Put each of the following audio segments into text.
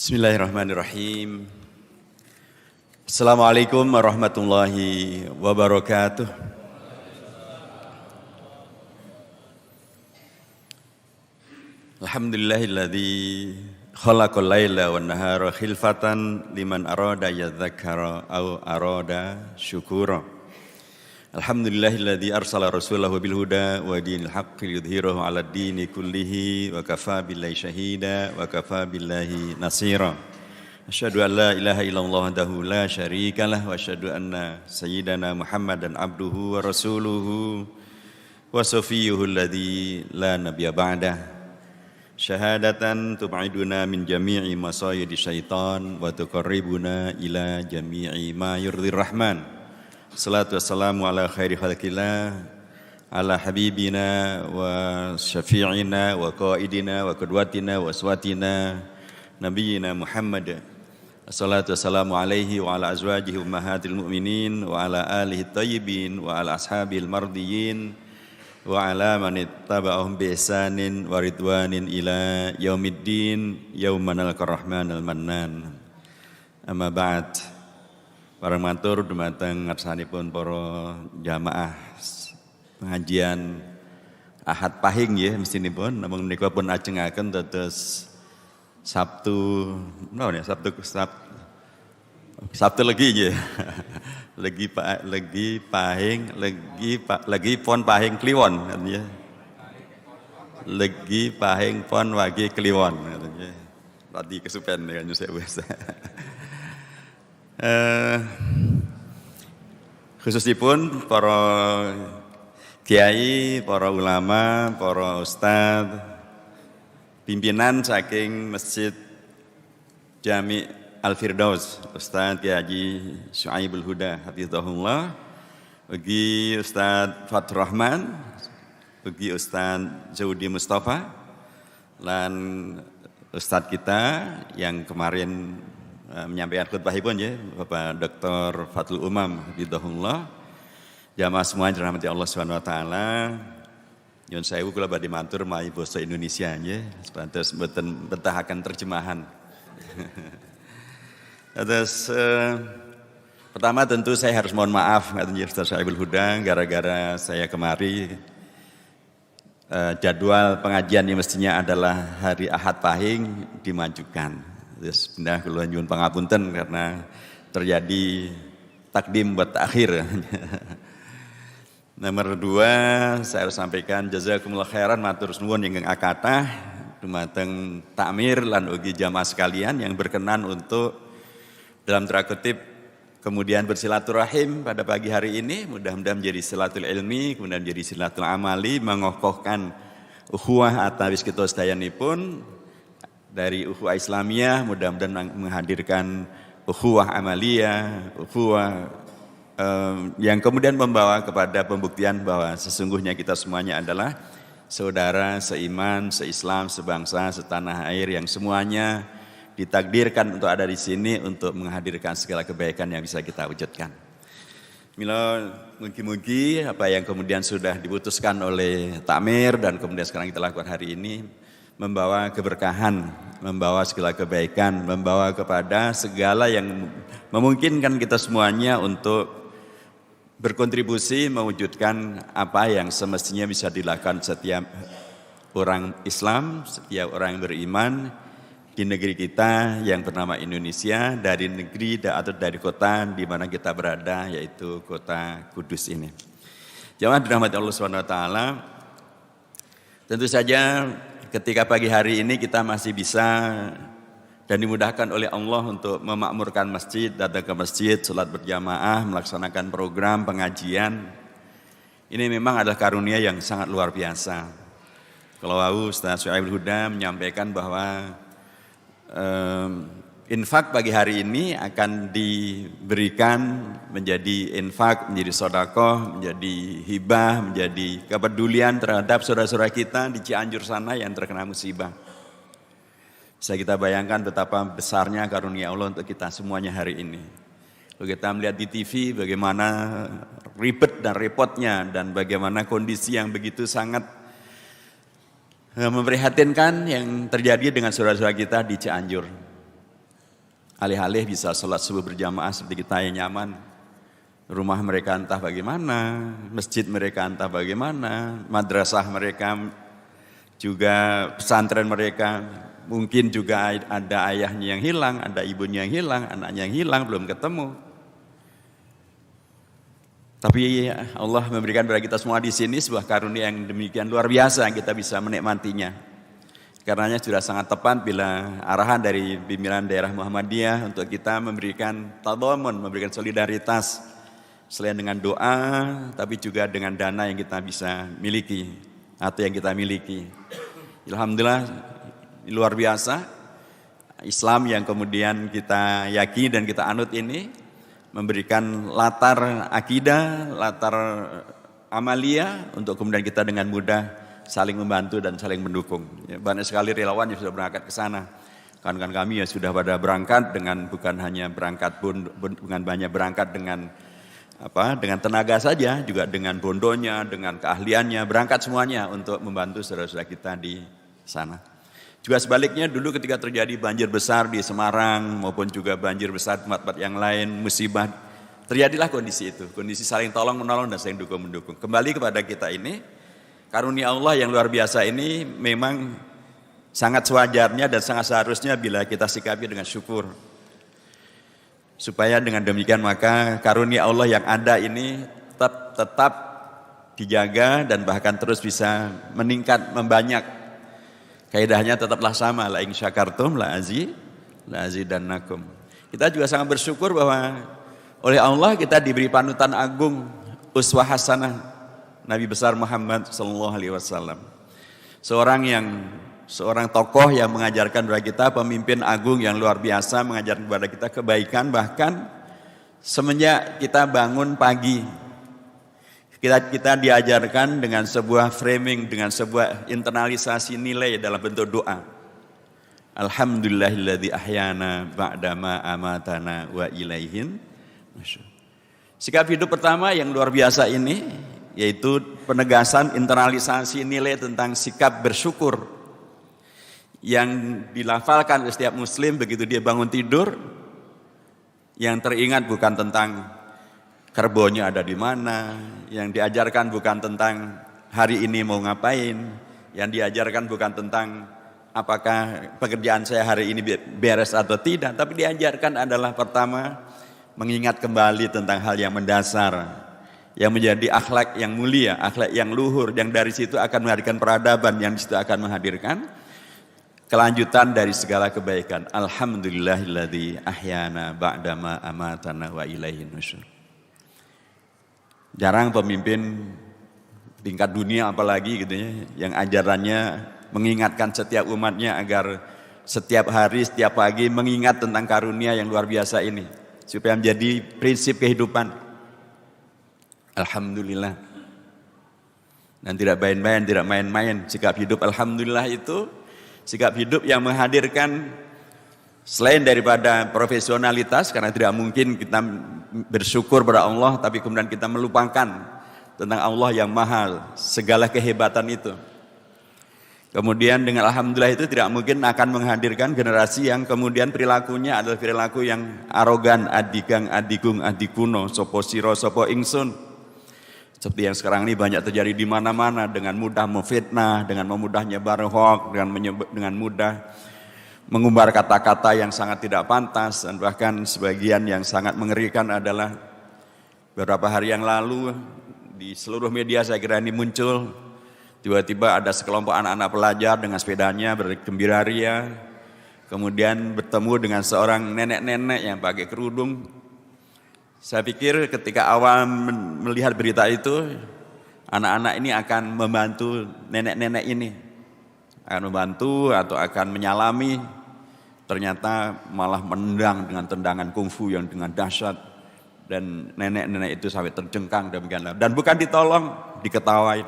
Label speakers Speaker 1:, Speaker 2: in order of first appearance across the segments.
Speaker 1: Bismillahirrahmanirrahim. Assalamualaikum warahmatullahi wabarakatuh. Alhamdulillahilladzi khalaqal laila wan nahara khilfatan liman arada yadzakkara aw arada syukura. Alhamdulillahilladzi arsala rasulahu bil huda wa dinil haqqi liyudhhirahu 'alad dini kullihi wa kafaa billahi shahida wa kafaa billahi nasira. Asyhadu an la ilaha illallah wahdahu la syarikalah wa asyhadu anna sayyidana Muhammadan abduhu wa rasuluhu wa safiyyuhu alladzi la nabiyya ba'dah. Syahadatan tub'iduna min jami'i masayidi syaitan wa tuqarribuna ila jami'i ma yurdir rahman. Salatu wassalamu ala khairi khalqillah, ala habibina wa syafi'ina wa qaidina wa qudwatina wa aswatina nabiyina Muhammad. Assalatu wassalamu alaihi wa ala azwajihi ummahatil mu'minin wa ala alihi tayyibin wa ala ashabil mardiyin wa ala man ittaba'ahum bi ihsanin wa ridwanin ila yaumiddin yauma nalqar rahmanal mannan. Amma ba'd. Para matur dumateng ngarsanipun para jamaah pengajian Ahad Pahing ya mestinipun namung menika pun ajengaken dados Sabtu legi ya. legi pon Pahing Kliwon ya. Legi Pahing pon wage Kliwon katanya. Tadi kesupen ya nyusek wis. Khususipun para kiai, para ulama, para ustadz, pimpinan saking Masjid Jami Al-Firdaus, Ustadz Kiai Haji Syuaibul Huda hafizahullah, bagi Ustadz Fathur Rahman, bagi Ustadz Zaudi Mustafa, dan Ustadz kita yang kemarin menyampaikan khutbahipun ya, Bapak Dr. Fathul Umam hafizahullah. Jamaah semua dirahmati Allah Subhanahu wa taala. Nyun sewu kula badhe matur mawi basa Indonesia nggih, sepantes mboten betahaken terjemahan. Terus pertama tentu saya harus mohon maaf ngaten Ustaz Syuaibul Huda gara-gara saya kemari jadwal pengajian yang mestinya adalah hari Ahad Pahing dimajukan. Terus pindah kula nyuwun pangapunten karena terjadi takdim buat akhir. Nomor 2 saya harus sampaikan jazakumullah khairan matur nuwun ingkang akatah dumateng takmir lan ugi jamaah sekalian yang berkenan untuk dalam tanda kutip kemudian bersilaturahim pada pagi hari ini, mudah-mudahan menjadi silatul ilmi, kemudian menjadi silatul amali, mengokohkan ukhuwah atawis kita sedayanipun dari ukhuwah Islamiyah, mudah-mudahan menghadirkan ukhuwah amaliyah, ukhuwah yang kemudian membawa kepada pembuktian bahwa sesungguhnya kita semuanya adalah saudara, seiman, seislam, sebangsa, setanah air yang semuanya ditakdirkan untuk ada di sini untuk menghadirkan segala kebaikan yang bisa kita wujudkan. Mila mugi-mugi apa yang kemudian sudah diputuskan oleh takmir dan kemudian sekarang kita lakukan hari ini membawa keberkahan, membawa segala kebaikan, membawa kepada segala yang memungkinkan kita semuanya untuk berkontribusi mewujudkan apa yang semestinya bisa dilakukan setiap orang Islam, setiap orang yang beriman di negeri kita yang bernama Indonesia, dari negeri atau dari kota di mana kita berada, yaitu kota Kudus ini. Jamaah dirahmati Allah Subhanahu wa taala, tentu saja ketika pagi hari ini kita masih bisa dan dimudahkan oleh Allah untuk memakmurkan masjid, datang ke masjid, sholat berjamaah, melaksanakan program pengajian. Ini memang adalah karunia yang sangat luar biasa. Kalau Ustaz Syuaibul Huda menyampaikan bahwa infak pagi hari ini akan diberikan menjadi infak, menjadi sedekah, menjadi hibah, menjadi kepedulian terhadap saudara-saudara kita di Cianjur sana yang terkena musibah. Bisa kita bayangkan betapa besarnya karunia Allah untuk kita semuanya hari ini. Kalau kita melihat di TV bagaimana ribet dan repotnya dan bagaimana kondisi yang begitu sangat memprihatinkan yang terjadi dengan saudara-saudara kita di Cianjur. alih-alih bisa sholat subuh berjamaah seperti kita yang nyaman, rumah mereka entah bagaimana, masjid mereka entah bagaimana, madrasah mereka juga, pesantren mereka mungkin juga ada ayahnya yang hilang, ada ibunya yang hilang, anaknya yang hilang, belum ketemu. Tapi Allah memberikan kepada kita semua di sini sebuah karunia yang demikian luar biasa yang kita bisa menikmatinya. Karenanya sudah sangat tepat bila arahan dari pimpinan daerah Muhammadiyah untuk kita memberikan tadhamun, memberikan solidaritas selain dengan doa, tapi juga dengan dana yang kita bisa miliki atau yang kita miliki. Alhamdulillah luar biasa Islam yang kemudian kita yakini dan kita anut ini memberikan latar akidah, latar amalia untuk kemudian kita dengan mudah saling membantu dan saling mendukung. Ya, banyak sekali relawan yang sudah berangkat ke sana. Kawan-kawan kami ya sudah pada berangkat dengan bukan hanya berangkat dengan banyak berangkat dengan tenaga saja, juga dengan bondonya, dengan keahliannya, berangkat semuanya untuk membantu saudara-saudara kita di sana. Juga sebaliknya dulu ketika terjadi banjir besar di Semarang maupun juga banjir besar di tempat-tempat yang lain, musibah, terjadilah kondisi itu, kondisi saling tolong menolong dan saling dukung mendukung. Kembali kepada kita ini, karunia Allah yang luar biasa ini memang sangat sewajarnya dan sangat seharusnya bila kita sikapi dengan syukur. Supaya dengan demikian maka karunia Allah yang ada ini tetap dijaga dan bahkan terus bisa meningkat, membanyak. Kaidahnya tetaplah sama, la in syakartum la azidannakum. Kita juga sangat bersyukur bahwa oleh Allah kita diberi panutan agung, uswah hasanah Nabi besar Muhammad sallallahu alaihi wasallam. Seorang tokoh yang mengajarkan kepada kita, pemimpin agung yang luar biasa mengajarkan kepada kita kebaikan, bahkan semenjak kita bangun pagi kita diajarkan dengan sebuah framing, dengan sebuah internalisasi nilai dalam bentuk doa. Alhamdulillahilladzi ahyana ba'dama amatana wa ilaihin nusyur. Sikap hidup pertama yang luar biasa ini yaitu penegasan internalisasi nilai tentang sikap bersyukur yang dilafalkan oleh setiap muslim begitu dia bangun tidur, yang teringat bukan tentang kerbonya ada di mana, yang diajarkan bukan tentang hari ini mau ngapain, yang diajarkan bukan tentang apakah pekerjaan saya hari ini beres atau tidak, tapi diajarkan adalah pertama mengingat kembali tentang hal yang mendasar, yang menjadi akhlak yang mulia, akhlak yang luhur, yang dari situ akan menghadirkan peradaban, yang di situ akan menghadirkan kelanjutan dari segala kebaikan. Alhamdulillahilladzi ahyana ba'dama amatana wa ilaihin nusyur. Jarang pemimpin tingkat dunia apalagi gitu ya, yang ajarannya mengingatkan setiap umatnya agar setiap hari, setiap pagi mengingat tentang karunia yang luar biasa ini supaya menjadi prinsip kehidupan. Alhamdulillah. Dan tidak main-main sikap hidup alhamdulillah itu sikap hidup yang menghadirkan selain daripada profesionalitas, karena tidak mungkin kita bersyukur pada Allah tapi kemudian kita melupakan tentang Allah yang maha segala kehebatan itu. Kemudian dengan alhamdulillah itu tidak mungkin akan menghadirkan generasi yang kemudian perilakunya adalah perilaku yang arogan, adigang, adigung, adikuno, sopo siro, sopo ingsun. Seperti yang sekarang ini banyak terjadi di mana-mana, dengan mudah memfitnah, dengan mudah nyebar hoax, dengan mudah mengumbar kata-kata yang sangat tidak pantas, dan bahkan sebagian yang sangat mengerikan adalah beberapa hari yang lalu di seluruh media saya kira ini muncul, tiba-tiba ada sekelompok anak-anak pelajar dengan sepedanya bergembira ria, kemudian bertemu dengan seorang nenek-nenek yang pakai kerudung. Saya pikir ketika awal melihat berita itu, anak-anak ini akan membantu nenek-nenek ini, akan membantu atau akan menyalami. Ternyata malah menendang dengan tendangan kungfu yang dengan dahsyat, dan nenek-nenek itu sampai terjengkang demikianlah. Dan bukan ditolong, diketawain.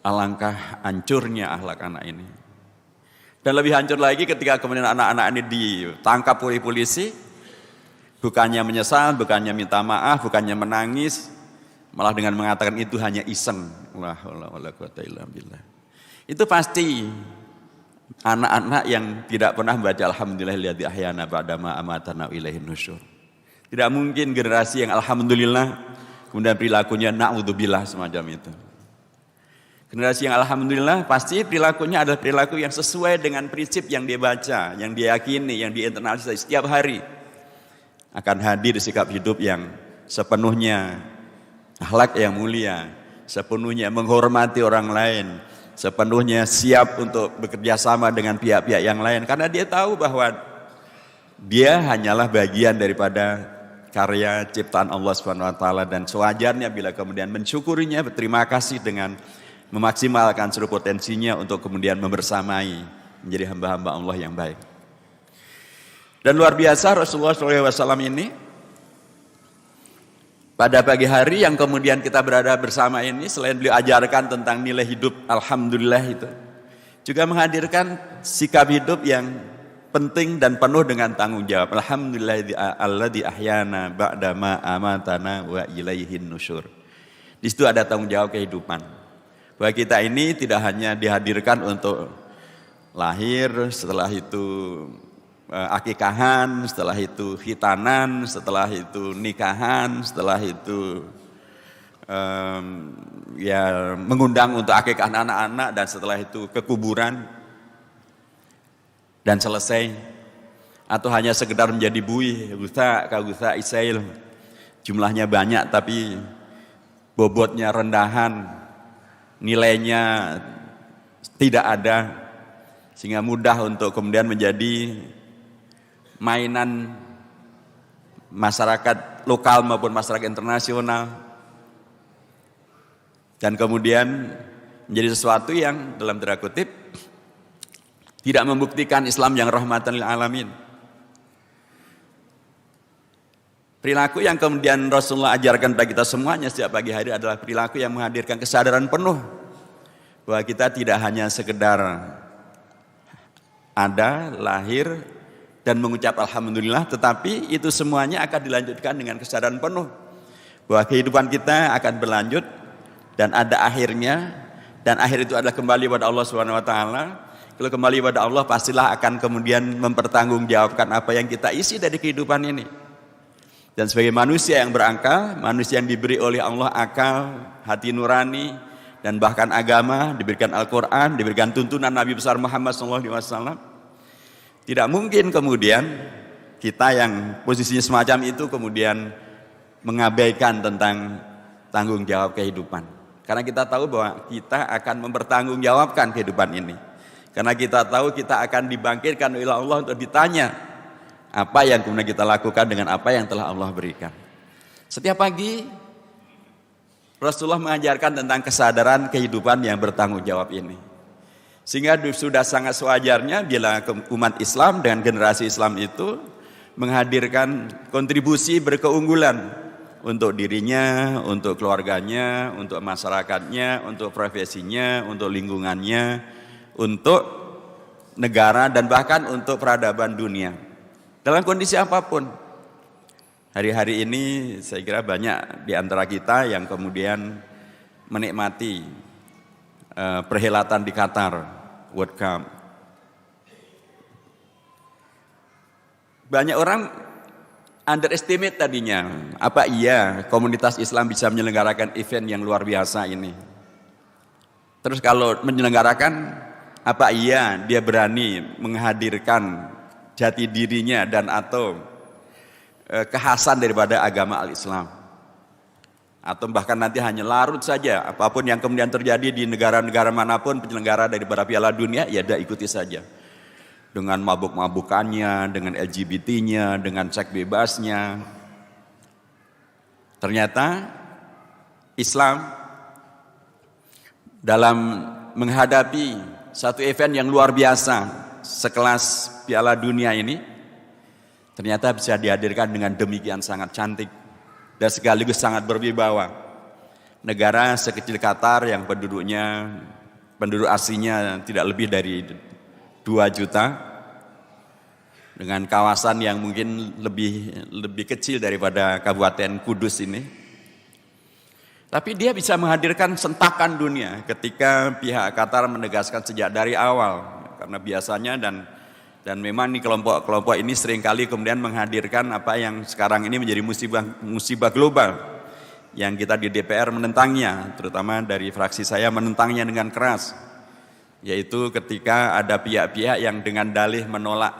Speaker 1: Alangkah hancurnya akhlak anak ini. Dan lebih hancur lagi ketika kemudian anak-anak ini ditangkap oleh polisi, bukannya menyesal, bukannya minta maaf, bukannya menangis, malah dengan mengatakan itu hanya iseng. Itu pasti anak-anak yang tidak pernah membaca alhamdulillahilladzi ahyana ba'dama amatana wa ilaihin nusyur. Tidak mungkin generasi yang alhamdulillah kemudian perilakunya na'udzubillah semacam itu. Generasi yang alhamdulillah pasti perilakunya adalah perilaku yang sesuai dengan prinsip yang dia baca, yang dia yakini, yang dia internalisasi setiap hari. Akan hadir sikap hidup yang sepenuhnya akhlak yang mulia, sepenuhnya menghormati orang lain, sepenuhnya siap untuk bekerja sama dengan pihak-pihak yang lain. Karena dia tahu bahwa dia hanyalah bagian daripada karya ciptaan Allah Subhanahu wa taala, dan sewajarnya bila kemudian mensyukurinya, berterima kasih dengan memaksimalkan seluruh potensinya untuk kemudian membersamai menjadi hamba-hamba Allah yang baik. Dan luar biasa Rasulullah SAW ini pada pagi hari yang kemudian kita berada bersama ini, selain beliau ajarkan tentang nilai hidup alhamdulillah itu, juga menghadirkan sikap hidup yang penting dan penuh dengan tanggung jawab. Alhamdulillahilladzi ahyana ba'da ma amatana wa ilaihin nusyur. Di situ ada tanggung jawab kehidupan. Bahwa kita ini tidak hanya dihadirkan untuk lahir, setelah itu akikahan, setelah itu khitanan, setelah itu nikahan, setelah itu ya mengundang untuk akikah anak-anak, dan setelah itu kekuburan dan selesai, atau hanya sekedar menjadi buih, gutha isail, jumlahnya banyak tapi bobotnya rendahan, nilainya tidak ada, sehingga mudah untuk kemudian menjadi mainan masyarakat lokal maupun masyarakat internasional, dan kemudian menjadi sesuatu yang dalam tanda kutip tidak membuktikan Islam yang rahmatan lil alamin. Perilaku yang kemudian Rasulullah ajarkan bagi kita semuanya setiap pagi hari adalah perilaku yang menghadirkan kesadaran penuh bahwa kita tidak hanya sekedar ada, lahir, dan mengucap alhamdulillah, tetapi itu semuanya akan dilanjutkan dengan kesadaran penuh bahwa kehidupan kita akan berlanjut dan ada akhirnya, dan akhir itu adalah kembali pada Allah Subhanahu wa taala. Kalau kembali pada Allah, pastilah akan kemudian mempertanggungjawabkan apa yang kita isi dari kehidupan ini. Dan sebagai manusia yang berakal, manusia yang diberi oleh Allah akal, hati nurani, dan bahkan agama, diberikan Al-Quran, diberikan tuntunan Nabi besar Muhammad SAW, tidak mungkin kemudian kita yang posisinya semacam itu kemudian mengabaikan tentang tanggung jawab kehidupan. Karena kita tahu bahwa kita akan mempertanggungjawabkan kehidupan ini. Karena kita tahu kita akan dibangkitkan oleh Allah untuk ditanya apa yang kemudian kita lakukan dengan apa yang telah Allah berikan. Setiap pagi Rasulullah mengajarkan tentang kesadaran kehidupan yang bertanggung jawab ini. Sehingga sudah sangat sewajarnya bila umat Islam dengan generasi Islam itu menghadirkan kontribusi berkeunggulan untuk dirinya, untuk keluarganya, untuk masyarakatnya, untuk profesinya, untuk lingkungannya, untuk negara, dan bahkan untuk peradaban dunia. Dalam kondisi apapun. Hari-hari ini saya kira banyak di antara kita yang kemudian menikmati perhelatan di Qatar, World Cup. Banyak orang underestimate tadinya, apa iya komunitas Islam bisa menyelenggarakan event yang luar biasa ini. Terus kalau menyelenggarakan, apa iya dia berani menghadirkan jati dirinya dan atau kekhasan daripada agama al-Islam, atau bahkan nanti hanya larut saja apapun yang kemudian terjadi di negara-negara manapun penyelenggara daripada Piala Dunia, ya dia ikuti saja dengan mabuk-mabukannya, dengan LGBT-nya, dengan seks bebasnya. Ternyata Islam dalam menghadapi satu event yang luar biasa sekelas Piala Dunia ini, ternyata bisa dihadirkan dengan demikian sangat cantik dan sekaligus sangat berwibawa. Negara sekecil Qatar yang penduduk aslinya tidak lebih dari 2 juta, dengan kawasan yang mungkin lebih kecil daripada Kabupaten Kudus ini. Tapi dia bisa menghadirkan sentakan dunia ketika pihak Qatar menegaskan sejak dari awal karena biasanya dan memang nih kelompok-kelompok ini seringkali kemudian menghadirkan apa yang sekarang ini menjadi musibah global yang kita di DPR menentangnya, terutama dari fraksi saya menentangnya dengan keras, yaitu ketika ada pihak-pihak yang dengan dalih menolak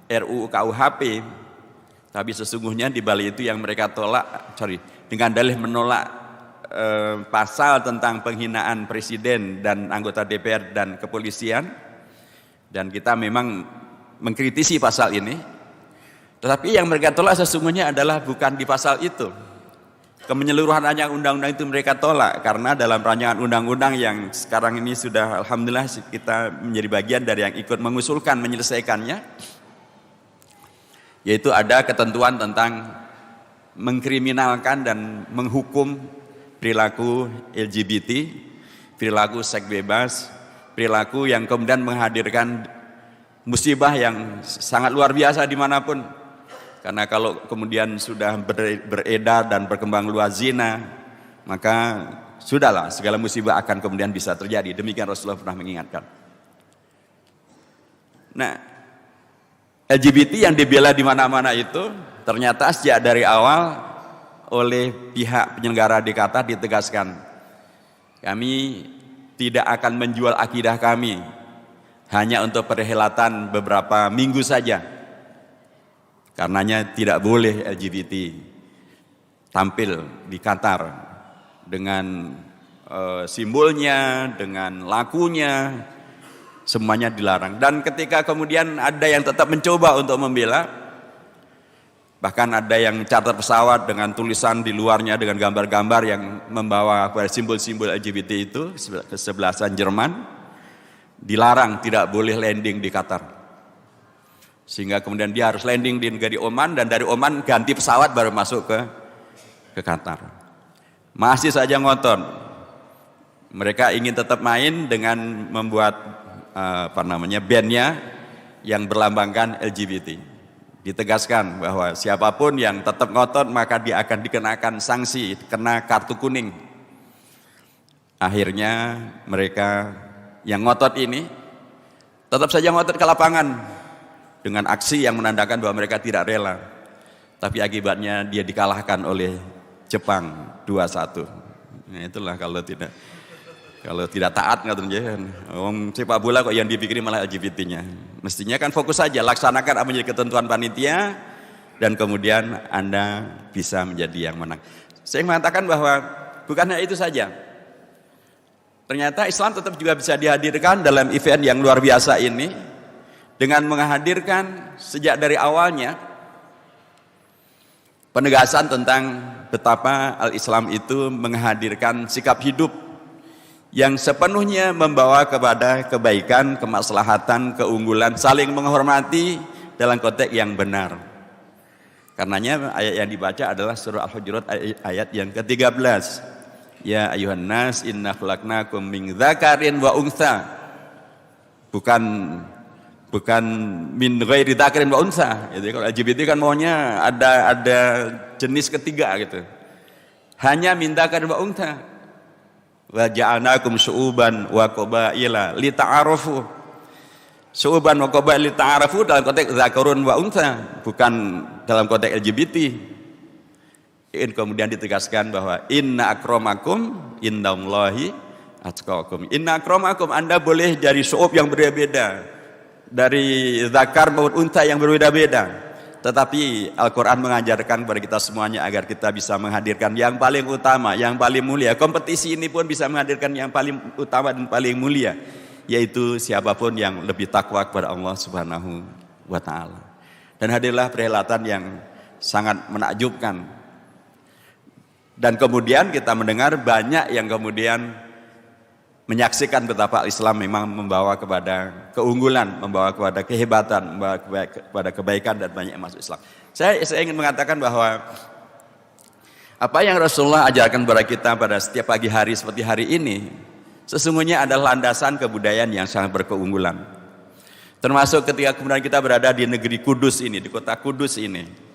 Speaker 1: RUU KUHP, tapi sesungguhnya di balik itu yang mereka dengan dalih menolak pasal tentang penghinaan presiden dan anggota DPR dan kepolisian, dan kita memang mengkritisi pasal ini, tetapi yang mereka tolak sesungguhnya adalah bukan di pasal itu. Kemenyeluruhan rancangan undang-undang itu mereka tolak karena dalam rancangan undang-undang yang sekarang ini sudah alhamdulillah kita menjadi bagian dari yang ikut mengusulkan menyelesaikannya, yaitu ada ketentuan tentang mengkriminalkan dan menghukum perilaku LGBT, perilaku seks bebas, perilaku yang kemudian menghadirkan musibah yang sangat luar biasa dimanapun. Karena kalau kemudian sudah beredar dan berkembang luas zina, maka sudahlah segala musibah akan kemudian bisa terjadi. Demikian Rasulullah pernah mengingatkan. Nah, LGBT yang dibela di mana-mana itu ternyata sejak dari awal oleh pihak penyelenggara di Qatar ditegaskan, kami tidak akan menjual akidah kami hanya untuk perhelatan beberapa minggu saja. Karenanya tidak boleh LGBT tampil di Qatar dengan simbolnya, dengan lakunya, semuanya dilarang. Dan ketika kemudian ada yang tetap mencoba untuk membela, bahkan ada yang charter pesawat dengan tulisan di luarnya dengan gambar-gambar yang membawa simbol-simbol LGBT itu, kesebelasan Jerman, dilarang tidak boleh landing di Qatar, sehingga kemudian dia harus landing di negeri Oman, dan dari Oman ganti pesawat baru masuk ke Qatar. Masih saja ngotot, mereka ingin tetap main dengan membuat bandnya yang berlambangkan LGBT. Ditegaskan bahwa siapapun yang tetap ngotot maka dia akan dikenakan sanksi, kena kartu kuning. Akhirnya mereka yang ngotot ini tetap saja ngotot ke lapangan dengan aksi yang menandakan bahwa mereka tidak rela, tapi akibatnya dia dikalahkan oleh Jepang 2-1. Nah, itulah kalau tidak taat nggak terjadi. Sepak bola kok yang dipikirin malah LGBT-nya. Mestinya kan fokus saja, laksanakan apa menjadi ketentuan panitia, dan kemudian Anda bisa menjadi yang menang. Saya mengatakan bahwa bukan hanya itu saja. Ternyata Islam tetap juga bisa dihadirkan dalam event yang luar biasa ini dengan menghadirkan sejak dari awalnya penegasan tentang betapa al-Islam itu menghadirkan sikap hidup yang sepenuhnya membawa kepada kebaikan, kemaslahatan, keunggulan, saling menghormati dalam konteks yang benar. Karenanya ayat yang dibaca adalah surah Al-Hujurat ayat yang ke-13. Ya ayuhan nas inna khalaqnakum min dzakarin wa untha. Bukan min ghairi dzakarin wa untha. Jadi kalau LGBT kan maunya ada jenis ketiga gitu. Hanya min dzakarin wa untha. Wa ja'alnakum syu'uban wa qabaila lita'arafu. Syu'uban wa qabaila lita'arafu dalam konteks dzakarun wa untha, bukan dalam konteks LGBT. Kemudian ditegaskan bahwa inna akramakum indallahi atqakum. Inna akramakum, Anda boleh dari syu'ub yang berbeda-beda, dari zakar maupun unta yang berbeda-beda, tetapi Al-Quran mengajarkan kepada kita semuanya agar kita bisa menghadirkan yang paling utama, yang paling mulia. Kompetisi ini pun bisa menghadirkan yang paling utama dan paling mulia, yaitu siapapun yang lebih takwa kepada Allah Subhanahu wa Ta'ala. Dan hadirlah perhelatan yang sangat menakjubkan. Dan kemudian kita mendengar banyak yang kemudian menyaksikan betapa Islam memang membawa kepada keunggulan, membawa kepada kehebatan, membawa kepada kebaikan, dan banyak yang masuk Islam. Saya ingin mengatakan bahwa apa yang Rasulullah ajarkan kepada kita pada setiap pagi hari seperti hari ini sesungguhnya adalah landasan kebudayaan yang sangat berkeunggulan. Termasuk ketika kemudian kita berada di negeri Kudus ini, di kota Kudus ini.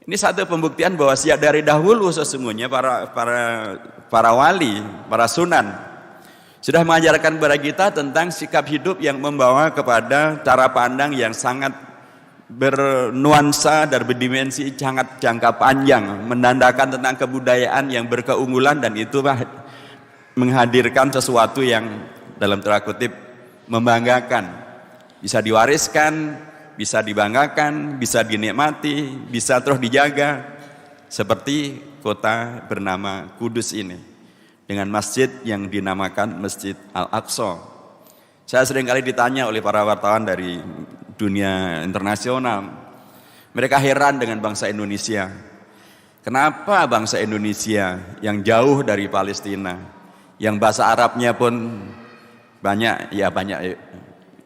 Speaker 1: Ini satu pembuktian bahwa sejak dari dahulu sesungguhnya para wali, para sunan, sudah mengajarkan kepada kita tentang sikap hidup yang membawa kepada cara pandang yang sangat bernuansa dan berdimensi sangat jangka panjang, menandakan tentang kebudayaan yang berkeunggulan, dan itu menghadirkan sesuatu yang dalam tanda kutip membanggakan, bisa diwariskan, bisa dibanggakan, bisa dinikmati, bisa terus dijaga, seperti kota bernama Kudus ini dengan masjid yang dinamakan Masjid Al-Aqsa. Saya sering kali ditanya oleh para wartawan dari dunia internasional, mereka heran dengan bangsa Indonesia. Kenapa bangsa Indonesia yang jauh dari Palestina, yang bahasa Arabnya pun banyak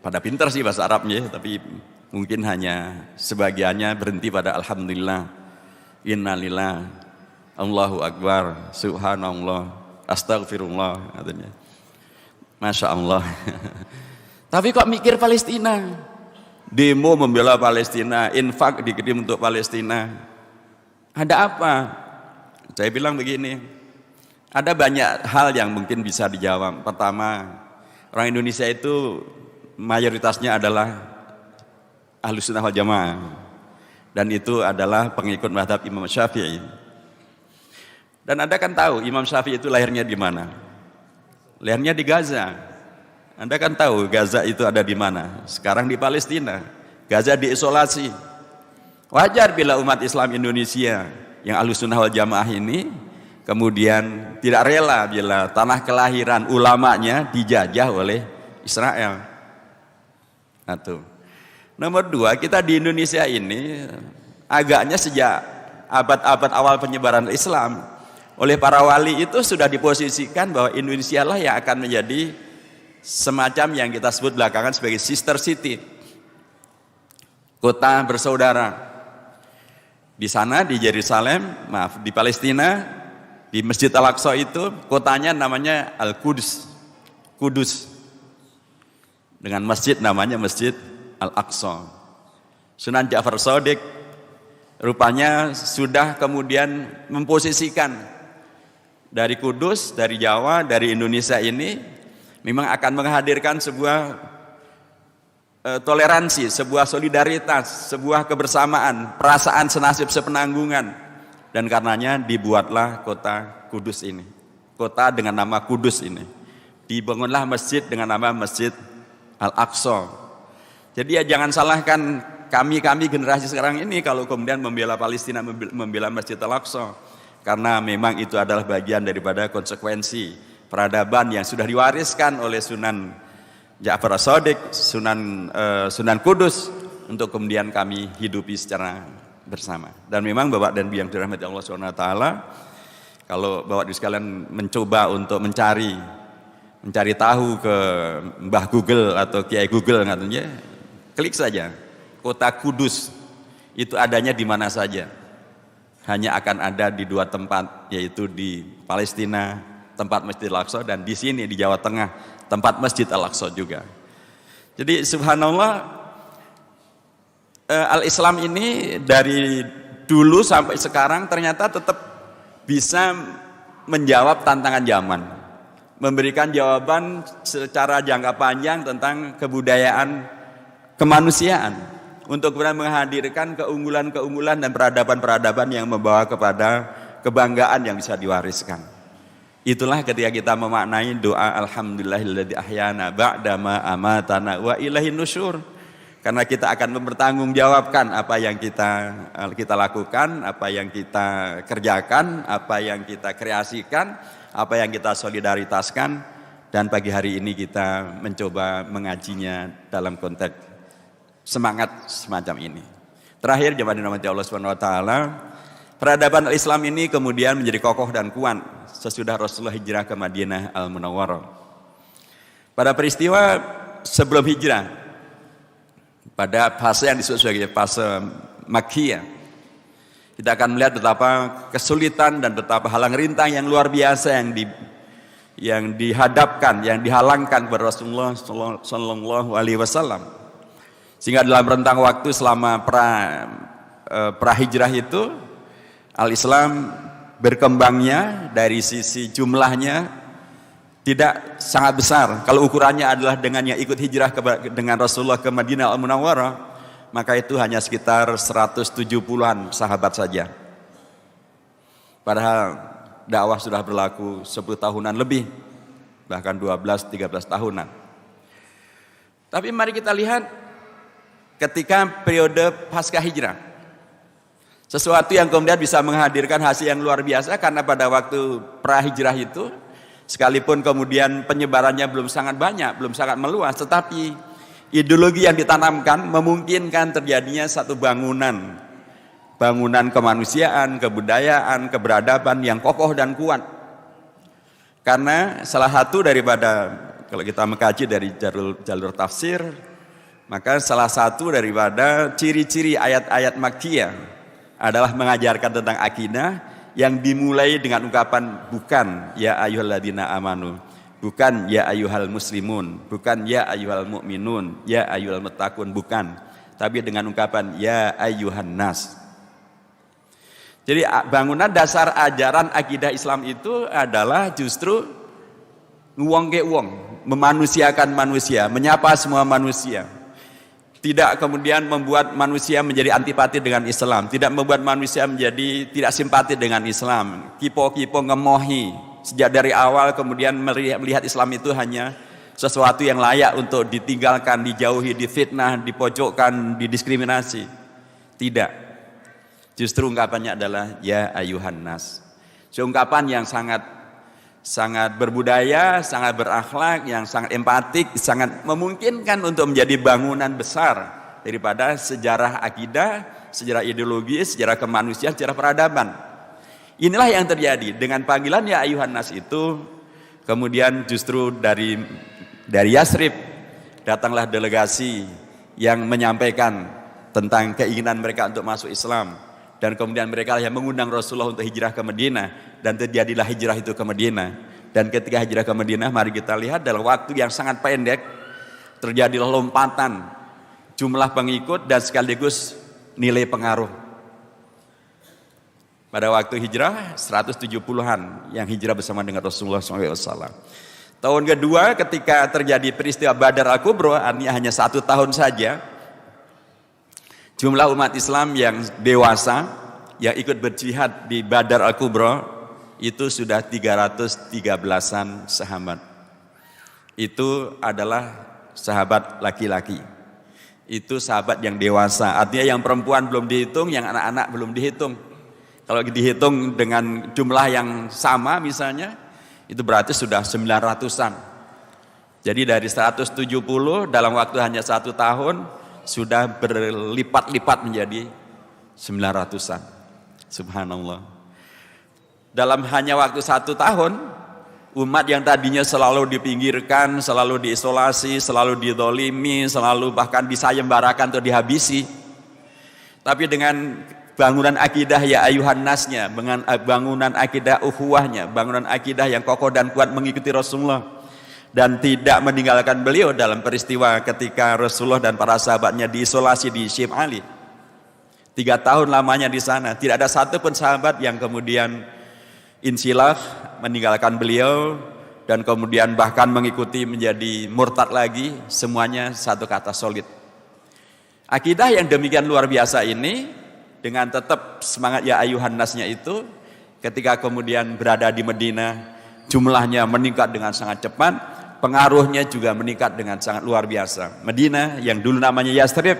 Speaker 1: pada pintar sih bahasa Arabnya, tapi mungkin hanya sebagiannya berhenti pada alhamdulillah, innalillah, Allahu akbar, subhanallah, astagfirullah, katanya. Masya Allah. Tapi kok mikir Palestina, demo membela Palestina, infak dikirim untuk Palestina, ada apa? Saya bilang begini, ada banyak hal yang mungkin bisa dijawab. Pertama, orang Indonesia itu mayoritasnya adalah Ahlus Sunnah wal Jamaah, dan itu adalah pengikut mazhab Imam Syafi'i. Dan Anda kan tahu Imam Syafi'i itu lahirnya di mana? Lahirnya di Gaza. Anda kan tahu Gaza itu ada di mana? Sekarang di Palestina. Gaza diisolasi. Wajar bila umat Islam Indonesia yang Ahlus Sunnah wal Jamaah ini kemudian tidak rela bila tanah kelahiran ulamanya dijajah oleh Israel. Satu. Nomor dua, kita di Indonesia ini agaknya sejak abad-abad awal penyebaran Islam oleh para wali itu sudah diposisikan bahwa Indonesia lah yang akan menjadi semacam yang kita sebut belakangan sebagai sister city, kota bersaudara. Di sana di Yerusalem, di Palestina, di Masjid Al-Aqsa itu kotanya namanya Al-Quds, Kudus, dengan masjid namanya Masjid Al-Aqsa. Sunan Ja'far Shadiq rupanya sudah kemudian memposisikan dari Kudus, dari Jawa, dari Indonesia ini memang akan menghadirkan sebuah toleransi, sebuah solidaritas, sebuah kebersamaan, perasaan senasib sepenanggungan, dan karenanya dibuatlah kota Kudus ini, kota dengan nama Kudus ini, dibangunlah masjid dengan nama Masjid Al-Aqsa. Jadi ya jangan salahkan kami generasi sekarang ini kalau kemudian membela Palestina, membela Masjid Al-Aqsa. Karena memang itu adalah bagian daripada konsekuensi peradaban yang sudah diwariskan oleh Sunan Ja'far Shadiq, Sunan Kudus, untuk kemudian kami hidupi secara bersama. Dan memang Bapak dan Ibu yang dirahmati Allah SWT, kalau Bapak Ibu sekalian mencoba untuk mencari tahu ke Mbah Google atau Kiai Google katanya, klik saja kota Kudus itu adanya di mana saja. Hanya akan ada di dua tempat, yaitu di Palestina tempat Masjid Al-Aqsa, dan di sini di Jawa Tengah tempat Masjid Al-Aqsa juga. Jadi subhanallah, Al-Islam ini dari dulu sampai sekarang ternyata tetap bisa menjawab tantangan zaman, memberikan jawaban secara jangka panjang tentang kebudayaan kemanusiaan, untuk kemudian menghadirkan keunggulan-keunggulan dan peradaban-peradaban yang membawa kepada kebanggaan yang bisa diwariskan. Itulah ketika kita memaknai doa alhamdulillahilladzi ahyana ba'dama amatana wa ilaihin nusyur. Karena kita akan mempertanggungjawabkan apa yang kita lakukan, apa yang kita kerjakan, apa yang kita kreasikan, apa yang kita solidaritaskan, dan pagi hari ini kita mencoba mengajinya dalam konteks semangat semacam ini. Terakhir, jemaah dirahmati Allah Subhanahu wa taala, peradaban Islam ini kemudian menjadi kokoh dan kuat sesudah Rasulullah hijrah ke Madinah Al-Munawwarah. Pada peristiwa sebelum hijrah, pada fase yang disebut sebagai fase Makkiyah, kita akan melihat betapa kesulitan dan betapa halang rintang yang luar biasa yang dihadapkan, yang dihalangkan kepada Rasulullah Sallallahu Alaihi Wasallam. Sehingga dalam rentang waktu selama pra hijrah itu, Al-Islam berkembangnya dari sisi jumlahnya tidak sangat besar. Kalau ukurannya adalah dengan yang ikut hijrah dengan Rasulullah ke Madinah Al-Munawwarah, maka itu hanya sekitar 170-an sahabat saja. Padahal dakwah sudah berlaku 10 tahunan lebih, bahkan 12-13 tahunan. Tapi mari kita lihat ketika periode pasca hijrah, sesuatu yang kemudian bisa menghadirkan hasil yang luar biasa, karena pada waktu pra-hijrah itu, sekalipun kemudian penyebarannya belum sangat banyak, belum sangat meluas, tetapi ideologi yang ditanamkan memungkinkan terjadinya satu bangunan kemanusiaan, kebudayaan, keberadaban yang kokoh dan kuat. Karena salah satu daripada, kalau kita mengkaji dari jalur tafsir, maka salah satu daripada ciri-ciri ayat-ayat Makkiyah adalah mengajarkan tentang akidah yang dimulai dengan ungkapan bukan ya ayyuhalladzina amanu, bukan ya ayyuhal muslimun, bukan ya ayyuhal mu'minun, ya ayyuhal muttaqun, bukan, tapi dengan ungkapan ya ayyuhan nas. Jadi bangunan dasar ajaran akidah Islam itu adalah justru nguwongke wong, memanusiakan manusia, menyapa semua manusia. Tidak kemudian membuat manusia menjadi antipati dengan Islam, tidak membuat manusia menjadi tidak simpati dengan Islam, kipo-kipo ngemohi. Sejak dari awal kemudian melihat Islam itu hanya sesuatu yang layak untuk ditinggalkan, dijauhi, difitnah, dipojokkan, didiskriminasi. Tidak. Justru ungkapannya adalah ya ayyuhan nas. Ungkapan yang sangat berbudaya, sangat berakhlak, yang sangat empatik, sangat memungkinkan untuk menjadi bangunan besar daripada sejarah akidah, sejarah ideologi, sejarah kemanusiaan, sejarah peradaban. Inilah yang terjadi dengan panggilan ya ayyuhan nas itu. Kemudian justru dari Yasrib datanglah delegasi yang menyampaikan tentang keinginan mereka untuk masuk Islam. Dan kemudian mereka yang mengundang Rasulullah untuk hijrah ke Madinah, dan terjadilah hijrah itu ke Madinah. Dan ketika hijrah ke Madinah, mari kita lihat dalam waktu yang sangat pendek terjadilah lompatan jumlah pengikut dan sekaligus nilai pengaruh. Pada waktu hijrah 170-an yang hijrah bersama dengan Rasulullah SAW. Tahun kedua ketika terjadi peristiwa Badar Al-Kubra, artinya hanya 1 tahun saja, jumlah umat Islam yang dewasa yang ikut berjihad di Badar Al-Kubra itu sudah 313-an sahabat. Itu adalah sahabat laki-laki. Itu sahabat yang dewasa. Artinya yang perempuan belum dihitung, yang anak-anak belum dihitung. Kalau dihitung dengan jumlah yang sama misalnya, itu berarti sudah 900-an. Jadi dari 170 dalam waktu hanya 1 tahun, sudah berlipat-lipat menjadi 900-an. Subhanallah. Dalam hanya waktu 1 tahun, umat yang tadinya selalu dipinggirkan, selalu diisolasi, selalu didolimi, selalu bahkan disayembarakan atau dihabisi. Tapi dengan bangunan akidah ya ayuhan nasnya, bangunan akidah ukhuwahnya, bangunan akidah yang kokoh dan kuat mengikuti Rasulullah, dan tidak meninggalkan beliau dalam peristiwa ketika Rasulullah dan para sahabatnya diisolasi di Syib Ali. 3 tahun lamanya di sana, tidak ada satu pun sahabat yang kemudian insilaf meninggalkan beliau dan kemudian bahkan mengikuti menjadi murtad lagi. Semuanya satu kata, solid. Akidah yang demikian luar biasa ini dengan tetap semangat ya ayuhan nasnya itu, ketika kemudian berada di Madinah, jumlahnya meningkat dengan sangat cepat, pengaruhnya juga meningkat dengan sangat luar biasa. Madinah yang dulu namanya Yasrib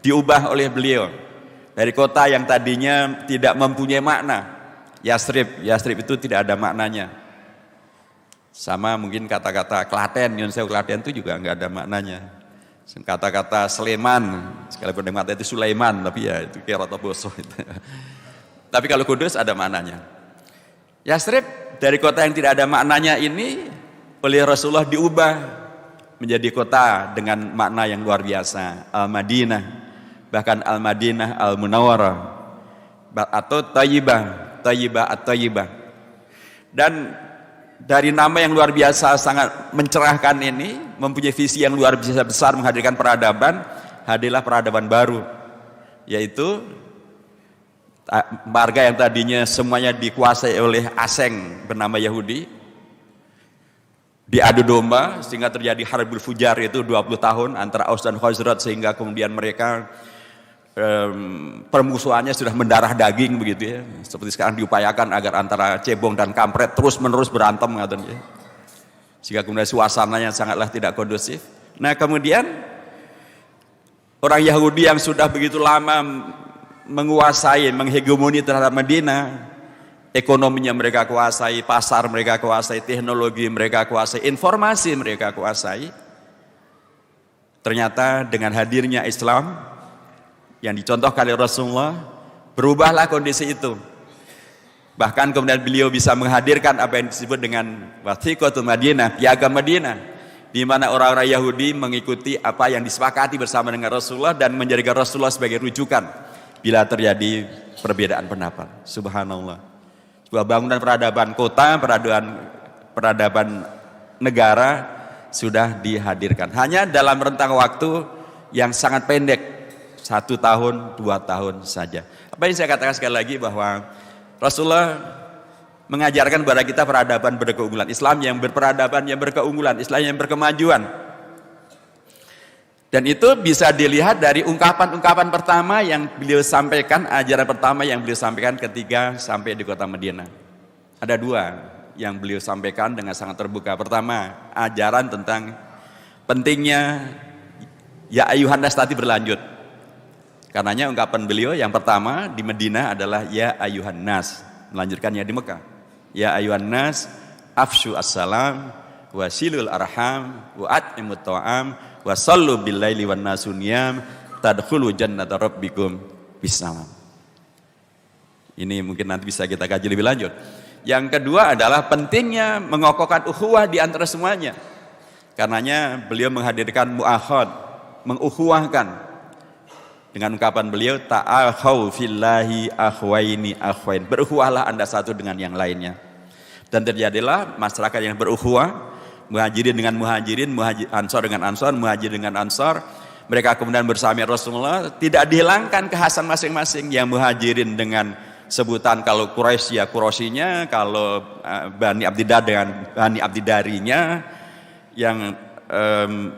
Speaker 1: diubah oleh beliau dari kota yang tadinya tidak mempunyai makna. Yasrib itu tidak ada maknanya. Sama mungkin kata-kata Klaten, Nyun Sewu Klaten itu juga nggak ada maknanya. Kata-kata Sleman, sekalipun dengan kata itu Sulaiman, tapi ya itu kayak roto boso itu. Tapi kalau Kudus ada maknanya. Yasrib dari kota yang tidak ada maknanya ini oleh Rasulullah diubah menjadi kota dengan makna yang luar biasa, Al-Madinah, bahkan Al-Madinah Al-Munawwarah atau Tayyibah At-Tayyibah. Dan dari nama yang luar biasa sangat mencerahkan ini, mempunyai visi yang luar biasa besar menghadirkan peradaban, hadirlah peradaban baru, yaitu marga yang tadinya semuanya dikuasai oleh asing bernama Yahudi, diadu domba sehingga terjadi harbul fujar, itu 20 tahun antara Aus dan Khazraj, sehingga kemudian mereka permusuhannya sudah mendarah daging begitu ya. Seperti sekarang diupayakan agar antara cebong dan kampret terus menerus berantem katanya, sehingga kemudian suasananya sangatlah tidak kondusif. Nah kemudian orang Yahudi yang sudah begitu lama menguasai, menghegemoni terhadap Madinah, ekonominya mereka kuasai, pasar mereka kuasai, teknologi mereka kuasai, informasi mereka kuasai. Ternyata dengan hadirnya Islam yang dicontohkan oleh Rasulullah, berubahlah kondisi itu. Bahkan kemudian beliau bisa menghadirkan apa yang disebut dengan Wathiqatul Madinah, piagam Madinah, di mana orang-orang Yahudi mengikuti apa yang disepakati bersama dengan Rasulullah dan menjadikan Rasulullah sebagai rujukan bila terjadi perbedaan pendapat. Subhanallah. Sebuah bangunan peradaban kota, peradaban negara sudah dihadirkan. Hanya dalam rentang waktu yang sangat pendek, 1 tahun, 2 tahun saja. Apa yang saya katakan sekali lagi, bahwa Rasulullah mengajarkan kepada kita peradaban berkeunggulan, Islam yang berperadaban, yang berkeunggulan, Islam yang berkemajuan. Dan itu bisa dilihat dari ungkapan-ungkapan pertama yang beliau sampaikan, ajaran pertama yang beliau sampaikan ketika sampai di kota Madinah. Ada 2 yang beliau sampaikan dengan sangat terbuka. Pertama, ajaran tentang pentingnya ya ayuhan nas tadi berlanjut. Karenanya ungkapan beliau yang pertama di Madinah adalah ya ayuhan nas, melanjutkannya di Mekah. Ya ayuhan nas afshu assalam wasilul arham wa at'imut ta'am wa sallu bil laili wan nasu niyam tadkhulu jannata rabbikum bisalam. Ini mungkin nanti bisa kita kaji lebih lanjut. Yang kedua adalah pentingnya mengokohkan ukhuwah di antara semuanya. Karenanya beliau menghadirkan mu'akhad, mengukhuwahkan. Dengan ungkapan beliau, ta'akhaw fillahi akhwaini akhwain. Berukhuwahlah Anda satu dengan yang lainnya. Dan terjadilah masyarakat yang berukhuwah, muhajirin dengan muhajirin, ansor dengan ansor, muhajir dengan ansor. Mereka kemudian bersama Rasulullah, tidak dihilangkan kekhasan masing-masing. Yang muhajirin dengan sebutan, kalau Quraisy ya Quraisyinya, kalau Bani Abdiddar dengan Bani Abdiddarinya, yang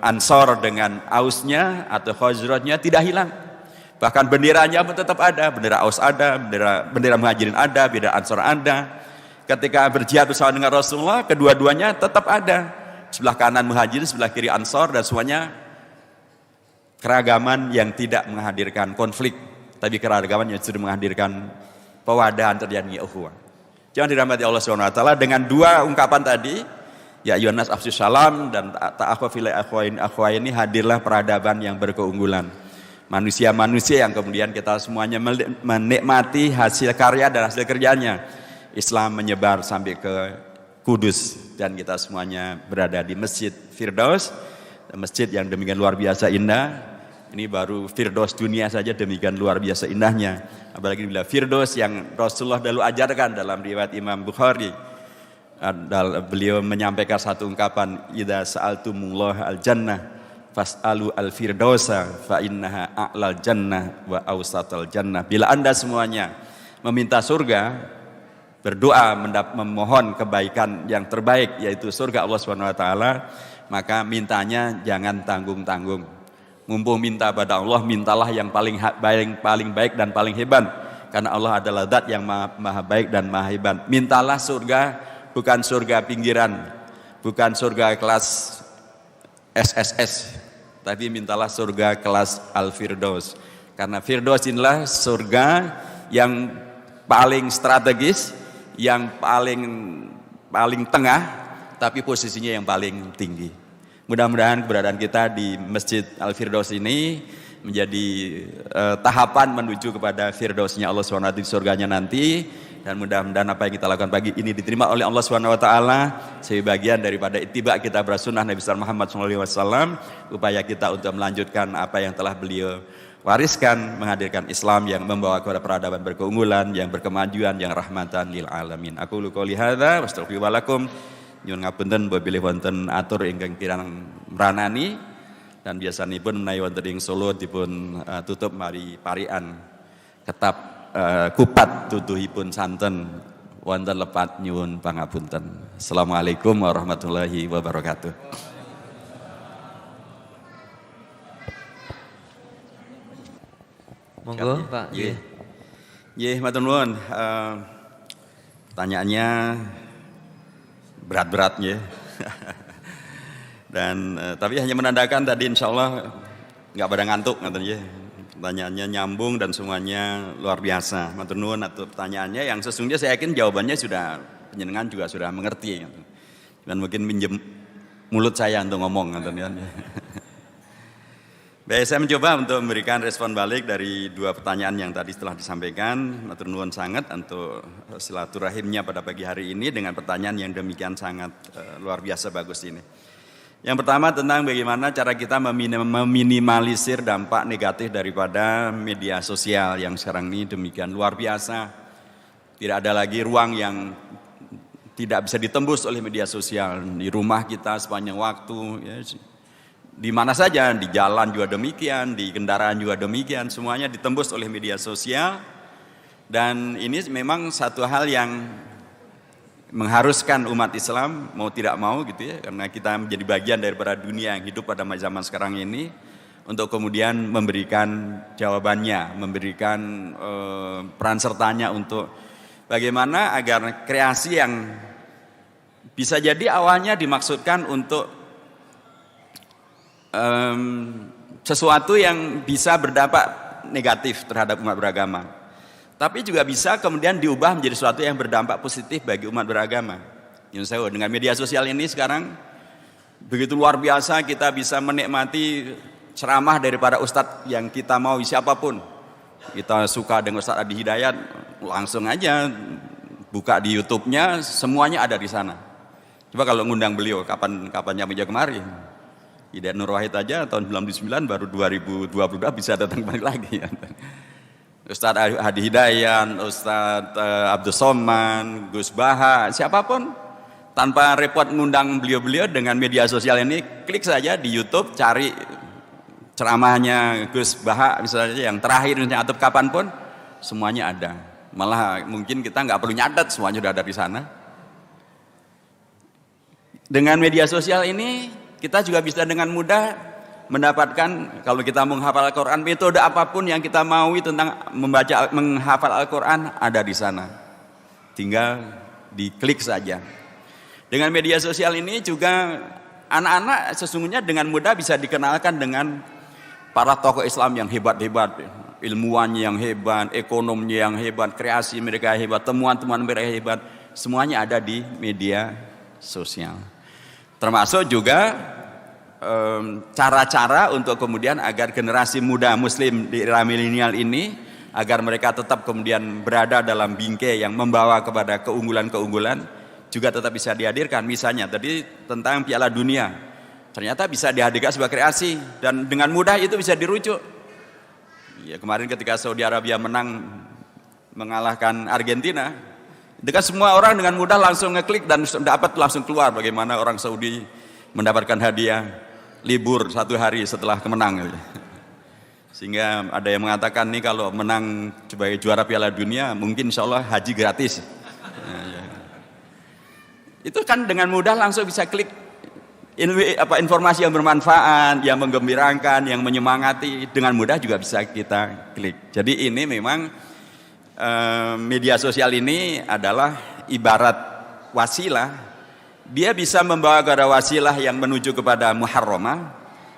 Speaker 1: ansor dengan Ausnya atau Khazrajnya tidak hilang. Bahkan benderanya pun tetap ada, bendera Aus ada, bendera muhajirin ada, bendera ansor ada. Ketika berjihad bersama dengan Rasulullah, kedua-duanya tetap ada. Sebelah kanan muhajirin, sebelah kiri ansor, dan semuanya keragaman yang tidak menghadirkan konflik, tapi keragaman yang sudah menghadirkan pewadahan terjadinya ukhuwah. Jangan dirahmati Allah SWT, dengan 2 ungkapan tadi, ya ayyuhan nas afsyus salam dan ta'akhaw filai akhwain, ini hadirlah peradaban yang berkeunggulan. Manusia-manusia yang kemudian kita semuanya menikmati hasil karya dan hasil kerjanya. Islam menyebar sampai ke Kudus dan kita semuanya berada di Masjid Firdaus, masjid yang demikian luar biasa indah. Ini baru Firdaus dunia saja demikian luar biasa indahnya. Apalagi bila Firdaus yang Rasulullah dahulu ajarkan dalam riwayat Imam Bukhari. Beliau menyampaikan satu ungkapan, idza sa'altumullah al-jannah fas'alu al-firdausa fa innaha a'lal jannah wa awsatal jannah. Bila Anda semuanya meminta surga, berdoa memohon kebaikan yang terbaik yaitu surga Allah Subhanahu wa taala, maka mintanya jangan tanggung-tanggung. Mumpung minta pada Allah, mintalah yang paling baik dan paling hebat, karena Allah adalah zat yang maha baik dan maha hebat. Mintalah surga, bukan surga pinggiran, bukan surga kelas SSS, tapi mintalah surga kelas Al-Firdaus. Karena Firdaus inilah surga yang paling strategis, yang paling tengah, tapi posisinya yang paling tinggi. Mudah-mudahan keberadaan kita di Masjid Al-Firdaus ini menjadi tahapan menuju kepada Firdausnya Allah SWT di surganya nanti. Dan mudah-mudahan apa yang kita lakukan pagi ini diterima oleh Allah SWT sebagai bagian daripada ittiba kita bersunnah Nabi Muhammad SAW, upaya kita untuk melanjutkan apa yang telah beliau wariskan, menghadirkan Islam yang membawa kepada peradaban berkeunggulan, yang berkemajuan, yang rahmatan lil alamin. Aku qouli hadza wastaghfiru lakum. Nyuwun ngapunten bilih wonten atur ingkang kirang mranani, dan biasanipun menawi wonten ing Solo dipun tutup mari parian ketap kupat tutuhipun santen wonten lepat nyuwun pangapunten. Assalamualaikum warahmatullahi wabarakatuh.
Speaker 2: Monggo Pak.
Speaker 1: Nggih, matur nuwun. Pertanyaannya berat-berat nggih. Dan tapi hanya menandakan tadi insyaallah nggak pada ngantuk ngoten nggih. Pertanyaannya nyambung dan semuanya luar biasa. Matur nuwun atas pertanyaannya yang sesungguhnya saya yakin jawabannya sudah panjenengan juga sudah mengerti. Dan mungkin minjem mulut saya untuk ngomong ngoten ya. Baik, saya mencoba untuk memberikan respon balik dari dua pertanyaan yang tadi setelah disampaikan. Matur nuwun sangat untuk silaturahimnya pada pagi hari ini dengan pertanyaan yang demikian sangat luar biasa bagus ini. Yang pertama tentang bagaimana cara kita meminimalisir dampak negatif daripada media sosial yang sekarang ini demikian luar biasa. Tidak ada lagi ruang yang tidak bisa ditembus oleh media sosial. Di rumah kita sepanjang waktu, ya, di mana saja, di jalan juga demikian, di kendaraan juga demikian, semuanya ditembus oleh media sosial. Dan ini memang satu hal yang mengharuskan umat Islam mau tidak mau gitu ya, karena kita menjadi bagian daripada dunia yang hidup pada zaman sekarang ini, untuk kemudian memberikan jawabannya, memberikan peran sertanya untuk bagaimana agar kreasi yang bisa jadi awalnya dimaksudkan untuk sesuatu yang bisa berdampak negatif terhadap umat beragama, tapi juga bisa kemudian diubah menjadi sesuatu yang berdampak positif bagi umat beragama. Dengan media sosial ini sekarang begitu luar biasa, kita bisa menikmati ceramah daripada ustadz yang kita mau, siapapun. Kita suka dengan Ustadz Adi Hidayat, langsung aja buka di YouTube-nya, semuanya ada di sana. Coba kalau ngundang beliau, kapan nyampe kemari? Hidayat Nur Wahid aja tahun 99 baru 2022 bisa datang balik lagi. Ustadz Adi Hidayat, Ustadz Abdul Somman, Gus Baha, siapapun, tanpa repot ngundang beliau-beliau, dengan media sosial ini klik saja di YouTube, cari ceramahnya Gus Baha misalnya yang terakhir atau kapanpun, semuanya ada. Malah mungkin kita nggak perlu nyatet, semuanya sudah ada di sana. Dengan media sosial ini kita juga bisa dengan mudah mendapatkan, kalau kita menghafal Al-Quran, metode apapun yang kita maui tentang menghafal Al-Quran ada di sana. Tinggal diklik saja. Dengan media sosial ini juga anak-anak sesungguhnya dengan mudah bisa dikenalkan dengan para tokoh Islam yang hebat-hebat, ilmuwan yang hebat, ekonomnya yang hebat, kreasi mereka hebat, temuan-temuan mereka hebat, semuanya ada di media sosial. Termasuk juga cara-cara untuk kemudian agar generasi muda muslim di era milenial ini, agar mereka tetap kemudian berada dalam bingkai yang membawa kepada keunggulan-keunggulan, juga tetap bisa dihadirkan. Misalnya tadi tentang Piala Dunia, ternyata bisa dihadirkan sebuah kreasi dan dengan mudah itu bisa dirujuk. Ya, kemarin ketika Saudi Arabia mengalahkan Argentina, itu kan semua orang dengan mudah langsung ngeklik dan dapat langsung keluar bagaimana orang Saudi mendapatkan hadiah libur 1 hari setelah kemenang. Sehingga ada yang mengatakan nih kalau menang sebagai juara Piala Dunia mungkin insya Allah haji gratis. Itu kan dengan mudah langsung bisa klik informasi yang bermanfaat, yang menggembirakan, yang menyemangati, dengan mudah juga bisa kita klik. Jadi ini memang media sosial ini adalah ibarat wasilah. Dia bisa membawa kepada wasilah yang menuju kepada muharramah,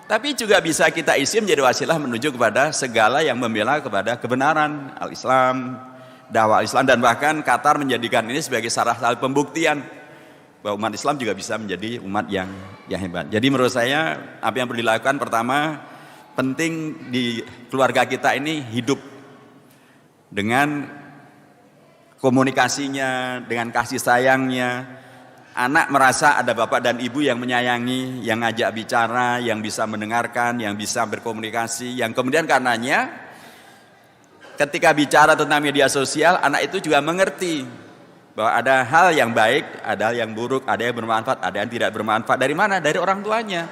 Speaker 1: tapi juga bisa kita isi menjadi wasilah menuju kepada segala yang membela kepada kebenaran al-Islam, dakwah Islam, dan bahkan Qatar menjadikan ini sebagai salah satu pembuktian bahwa umat Islam juga bisa menjadi umat yang hebat. Jadi menurut saya apa yang perlu dilakukan, pertama, penting di keluarga kita ini hidup dengan komunikasinya, dengan kasih sayangnya. Anak merasa ada bapak dan ibu yang menyayangi, yang ngajak bicara, yang bisa mendengarkan, yang bisa berkomunikasi, yang kemudian karenanya ketika bicara tentang media sosial, anak itu juga mengerti bahwa ada hal yang baik, ada hal yang buruk, ada yang bermanfaat, ada yang tidak bermanfaat. Dari mana? Dari orang tuanya.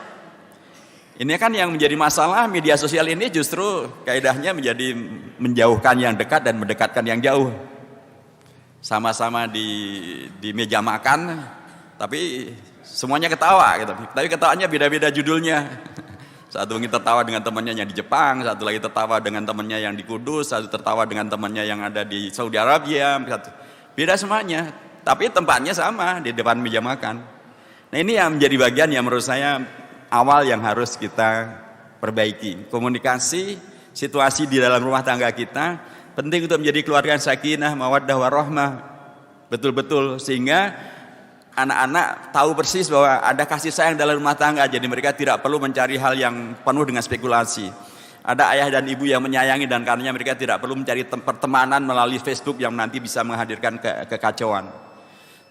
Speaker 1: Ini kan yang menjadi masalah, media sosial ini justru kaidahnya menjadi menjauhkan yang dekat dan mendekatkan yang jauh. sama-sama di meja makan, tapi semuanya ketawa gitu. Tapi ketawanya beda-beda judulnya. Satu lagi tertawa dengan temannya yang di Jepang, satu lagi tertawa dengan temannya yang di Kudus, satu tertawa dengan temannya yang ada di Saudi Arabia, beda semuanya. Tapi tempatnya sama di depan meja makan. Nah ini yang menjadi bagian yang menurut saya awal yang harus kita perbaiki. Komunikasi, situasi di dalam rumah tangga kita penting untuk menjadi keluarga yang sakinah, mawaddah, warahmah. Betul-betul sehingga anak-anak tahu persis bahwa ada kasih sayang dalam rumah tangga, jadi mereka tidak perlu mencari hal yang penuh dengan spekulasi. Ada ayah dan ibu yang menyayangi dan karenanya mereka tidak perlu mencari pertemanan melalui Facebook yang nanti bisa menghadirkan kekacauan.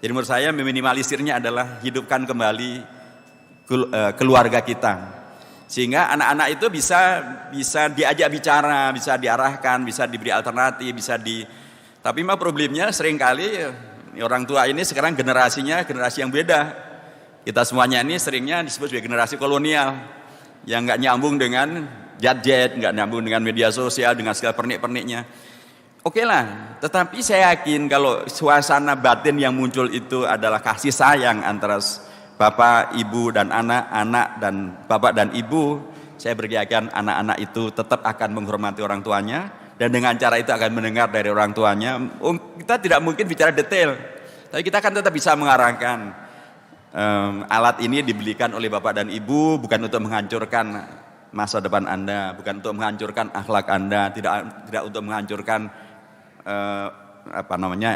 Speaker 1: Jadi menurut saya meminimalisirnya adalah hidupkan kembali keluarga kita. Sehingga anak-anak itu bisa diajak bicara, bisa diarahkan, bisa diberi alternatif, tapi memang problemnya seringkali orang tua ini sekarang generasinya generasi yang beda. Kita semuanya ini seringnya disebut sebagai generasi kolonial yang nggak nyambung dengan gadget, nggak nyambung dengan media sosial, dengan segala pernik-perniknya. Oke lah, tetapi saya yakin kalau suasana batin yang muncul itu adalah kasih sayang antara bapak, ibu dan anak dan bapak dan ibu, saya berkeyakinan anak-anak itu tetap akan menghormati orang tuanya. Dan dengan cara itu akan mendengar dari orang tuanya. Kita tidak mungkin bicara detail, tapi kita akan tetap bisa mengarahkan. Alat ini dibelikan oleh bapak dan ibu bukan untuk menghancurkan masa depan Anda, bukan untuk menghancurkan akhlak Anda, tidak untuk menghancurkan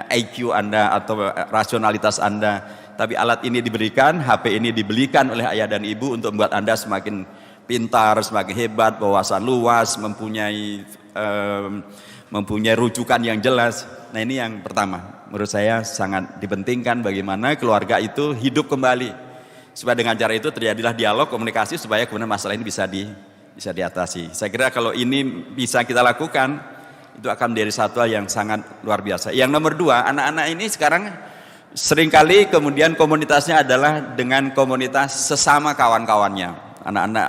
Speaker 1: IQ Anda atau rasionalitas Anda. Tapi alat ini diberikan, HP ini dibelikan oleh ayah dan ibu untuk membuat Anda semakin pintar, semakin hebat, wawasan luas, mempunyai rujukan yang jelas. Nah ini yang pertama, menurut saya sangat dipentingkan bagaimana keluarga itu hidup kembali, supaya dengan cara itu terjadilah dialog, komunikasi, supaya kemudian masalah ini bisa diatasi. Saya kira kalau ini bisa kita lakukan, itu akan menjadi satu hal yang sangat luar biasa. Yang nomor dua, anak-anak ini sekarang seringkali kemudian komunitasnya adalah dengan komunitas sesama kawan-kawannya. Anak-anak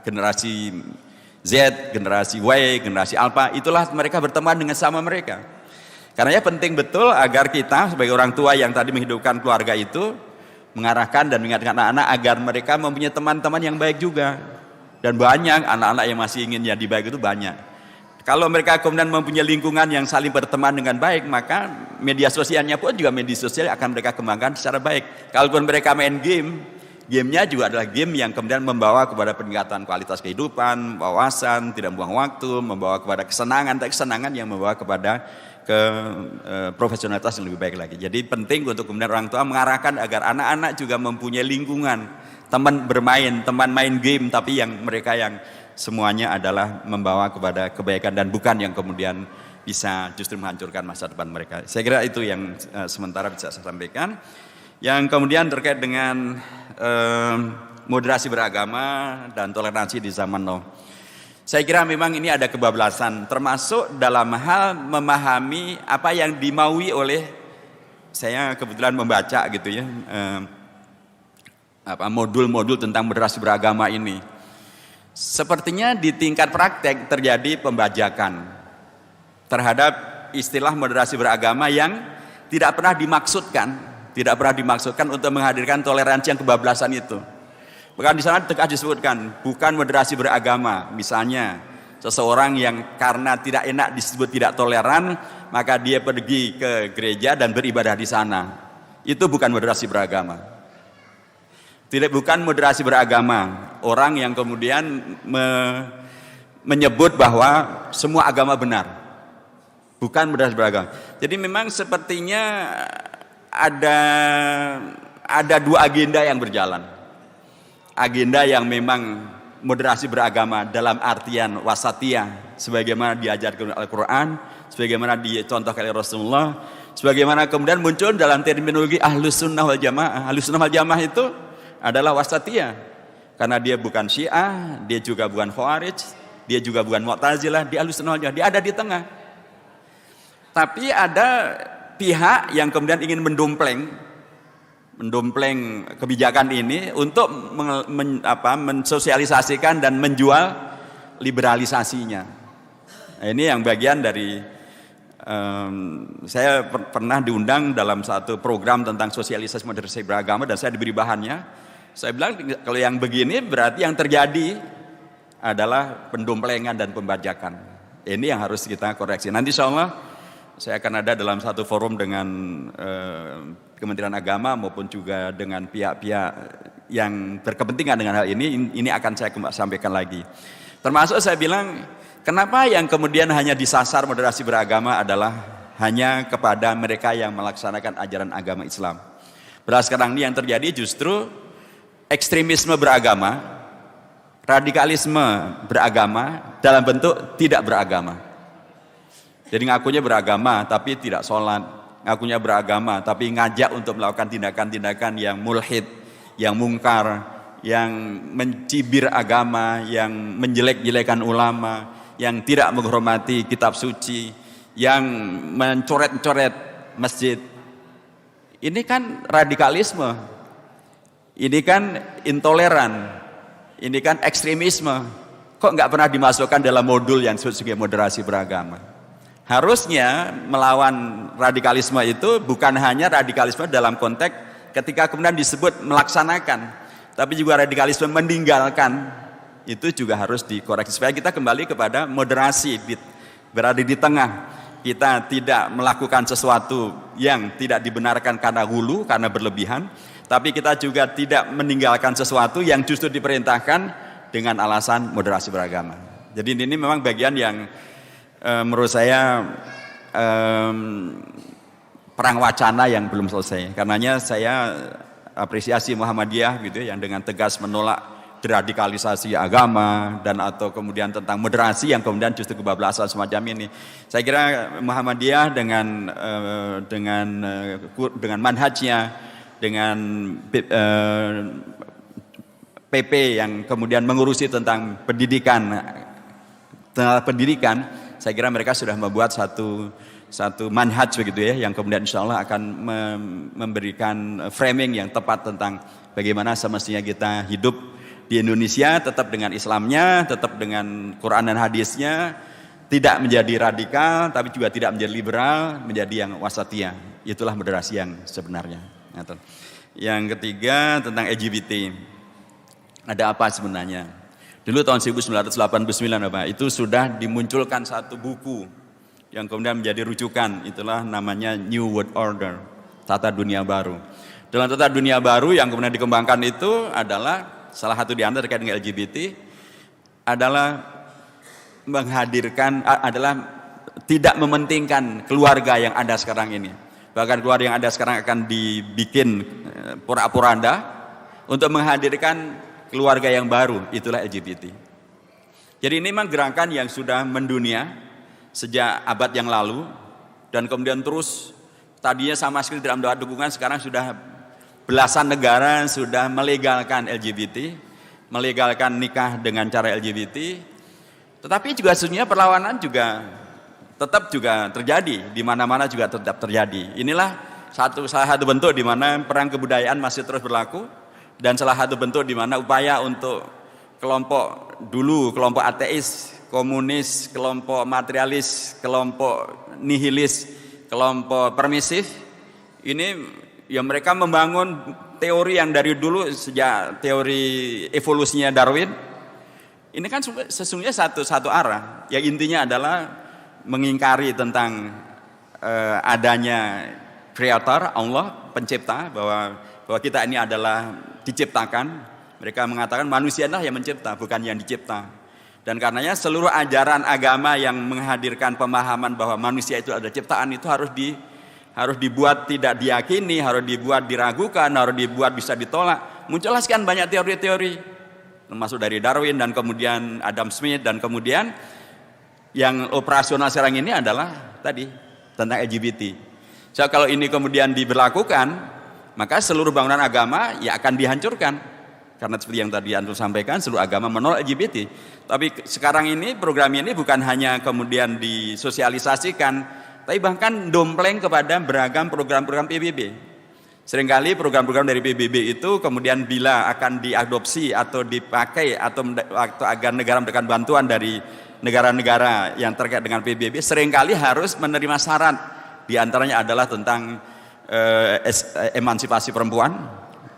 Speaker 1: generasi Z, generasi Y, generasi Alpha, itulah mereka berteman dengan sama mereka. Karena penting betul agar kita sebagai orang tua yang tadi menghidupkan keluarga itu mengarahkan dan mengingatkan anak-anak agar mereka mempunyai teman-teman yang baik juga. Dan banyak anak-anak yang masih ingin jadi baik itu banyak. Kalau mereka kemudian mempunyai lingkungan yang saling berteman dengan baik, maka media sosialnya pun juga media sosial akan mereka kembangkan secara baik. Kalaupun mereka main gamenya juga adalah game yang kemudian membawa kepada peningkatan kualitas kehidupan, wawasan, tidak membuang waktu, membawa kepada kesenangan yang membawa kepada profesionalitas yang lebih baik lagi. Jadi penting untuk kemudian orang tua mengarahkan agar anak-anak juga mempunyai lingkungan, teman bermain, teman main game, tapi yang mereka yang semuanya adalah membawa kepada kebaikan dan bukan yang kemudian bisa justru menghancurkan masa depan mereka. Saya kira itu yang sementara bisa saya sampaikan. Yang kemudian terkait dengan moderasi beragama dan toleransi di zaman now. Saya kira memang ini ada kebablasan, termasuk dalam hal memahami apa yang dimaui oleh, saya kebetulan membaca gitu ya, modul-modul tentang moderasi beragama ini. Sepertinya di tingkat praktek terjadi pembajakan terhadap istilah moderasi beragama yang tidak pernah dimaksudkan untuk menghadirkan toleransi yang kebablasan itu. Bahkan di sana tegas disebutkan bukan moderasi beragama, misalnya seseorang yang karena tidak enak disebut tidak toleran, maka dia pergi ke gereja dan beribadah di sana. Itu bukan moderasi beragama. Bukan moderasi beragama orang yang kemudian menyebut bahwa semua agama benar. Bukan moderasi beragama. Jadi memang sepertinya ada dua agenda yang berjalan. Agenda yang memang moderasi beragama dalam artian wasatiyah, sebagaimana diajarkan Al-Quran, sebagaimana dicontohkan oleh Rasulullah, sebagaimana kemudian muncul dalam terminologi Ahlus Sunnah wal Jamaah. Ahlus Sunnah wal Jamaah itu adalah wasatiyah, karena dia bukan Syiah, dia juga bukan Khawarij, dia juga bukan Mu'tazilah, dia Ahlus Sunnah wal Jamaah, dia ada di tengah. Tapi ada pihak yang kemudian ingin mendompleng kebijakan ini untuk mensosialisasikan dan menjual liberalisasinya. Nah, ini yang bagian dari Saya pernah diundang dalam satu program tentang sosialisasi moderasi beragama dan saya diberi bahannya. Saya bilang kalau yang begini berarti yang terjadi adalah pendomplengan dan pembajakan. Ini yang harus kita koreksi. Nanti insya Allah saya akan ada dalam satu forum dengan Kementerian Agama maupun juga dengan pihak-pihak yang berkepentingan dengan hal ini. Ini akan saya sampaikan lagi. Termasuk saya bilang, kenapa yang kemudian hanya disasar moderasi beragama adalah hanya kepada mereka yang melaksanakan ajaran agama Islam. Padahal sekarang ini yang terjadi justru ekstremisme beragama, radikalisme beragama dalam bentuk tidak beragama. Jadi ngakunya beragama tapi tidak sholat, ngakunya beragama tapi ngajak untuk melakukan tindakan-tindakan yang mulhid, yang mungkar, yang mencibir agama, yang menjelek-jelekan ulama, yang tidak menghormati kitab suci, yang mencoret-coret masjid. Ini kan radikalisme, ini kan intoleran, ini kan ekstremisme. Kok nggak pernah dimasukkan dalam modul yang disebut sebagai moderasi beragama? Harusnya melawan radikalisme itu bukan hanya radikalisme dalam konteks ketika kemudian disebut melaksanakan, tapi juga radikalisme meninggalkan. Itu juga harus dikoreksi supaya kita kembali kepada moderasi, berada di tengah. Kita tidak melakukan sesuatu yang tidak dibenarkan karena hulu, karena berlebihan, tapi kita juga tidak meninggalkan sesuatu yang justru diperintahkan dengan alasan moderasi beragama. Jadi ini memang bagian yang menurut saya perang wacana yang belum selesai. Karenanya saya apresiasi Muhammadiyah gitu yang dengan tegas menolak deradikalisasi agama dan atau kemudian tentang moderasi yang kemudian justru kebablasan semacam ini. Saya kira Muhammadiyah dengan manhajnya, dengan PP yang kemudian mengurusi tentang pendidikan, saya kira mereka sudah membuat satu manhaj begitu ya, yang kemudian insya Allah akan memberikan framing yang tepat tentang bagaimana semestinya kita hidup di Indonesia, tetap dengan Islamnya, tetap dengan Quran dan hadisnya, tidak menjadi radikal, tapi juga tidak menjadi liberal, menjadi yang wasatiyah. Itulah moderasi yang sebenarnya. Yang ketiga tentang LGBT. Ada apa sebenarnya? Dulu tahun 1989 Bapak, itu sudah dimunculkan satu buku yang kemudian menjadi rujukan, itulah namanya New World Order, tata dunia baru. Dalam tata dunia baru yang kemudian dikembangkan itu adalah salah satu di antara terkait dengan LGBT adalah menghadirkan, adalah tidak mementingkan keluarga yang ada sekarang ini. Bahkan keluarga yang ada sekarang akan dibikin porak-poranda untuk menghadirkan keluarga yang baru, itulah LGBT. Jadi ini memang gerakan yang sudah mendunia sejak abad yang lalu dan kemudian terus tadinya sama sekali tidak mendapat dukungan, sekarang sudah belasan negara sudah melegalkan LGBT, melegalkan nikah dengan cara LGBT. Tetapi juga sesungguhnya perlawanan juga tetap juga terjadi, di mana-mana juga tetap terjadi. Inilah salah satu bentuk di mana perang kebudayaan masih terus berlaku dan salah satu bentuk di mana upaya untuk kelompok ateis, komunis, kelompok materialis, kelompok nihilis, kelompok permisif, ini ya mereka membangun teori yang dari dulu sejak teori evolusinya Darwin. Ini kan sesungguhnya satu arah, yang intinya adalah mengingkari tentang adanya kreator, Allah, pencipta, bahwa kita ini adalah diciptakan. Mereka mengatakan manusia adalah yang mencipta, bukan yang dicipta. Dan karenanya seluruh ajaran agama yang menghadirkan pemahaman bahwa manusia itu adalah ciptaan itu harus dibuat tidak diyakini, harus dibuat diragukan, harus dibuat bisa ditolak. Muncullah sekian banyak teori-teori, termasuk dari Darwin dan kemudian Adam Smith dan kemudian yang operasional sekarang ini adalah tadi tentang LGBT. So, kalau ini kemudian diberlakukan, maka seluruh bangunan agama ya akan dihancurkan. Karena seperti yang tadi Antum sampaikan, seluruh agama menolak LGBT. Tapi sekarang ini program ini bukan hanya kemudian disosialisasikan, tapi bahkan dompleng kepada beragam program-program PBB. Seringkali program-program dari PBB itu kemudian bila akan diadopsi atau dipakai atau agar negara memberikan bantuan dari negara-negara yang terkait dengan PBB seringkali harus menerima syarat, di antaranya adalah tentang emansipasi perempuan,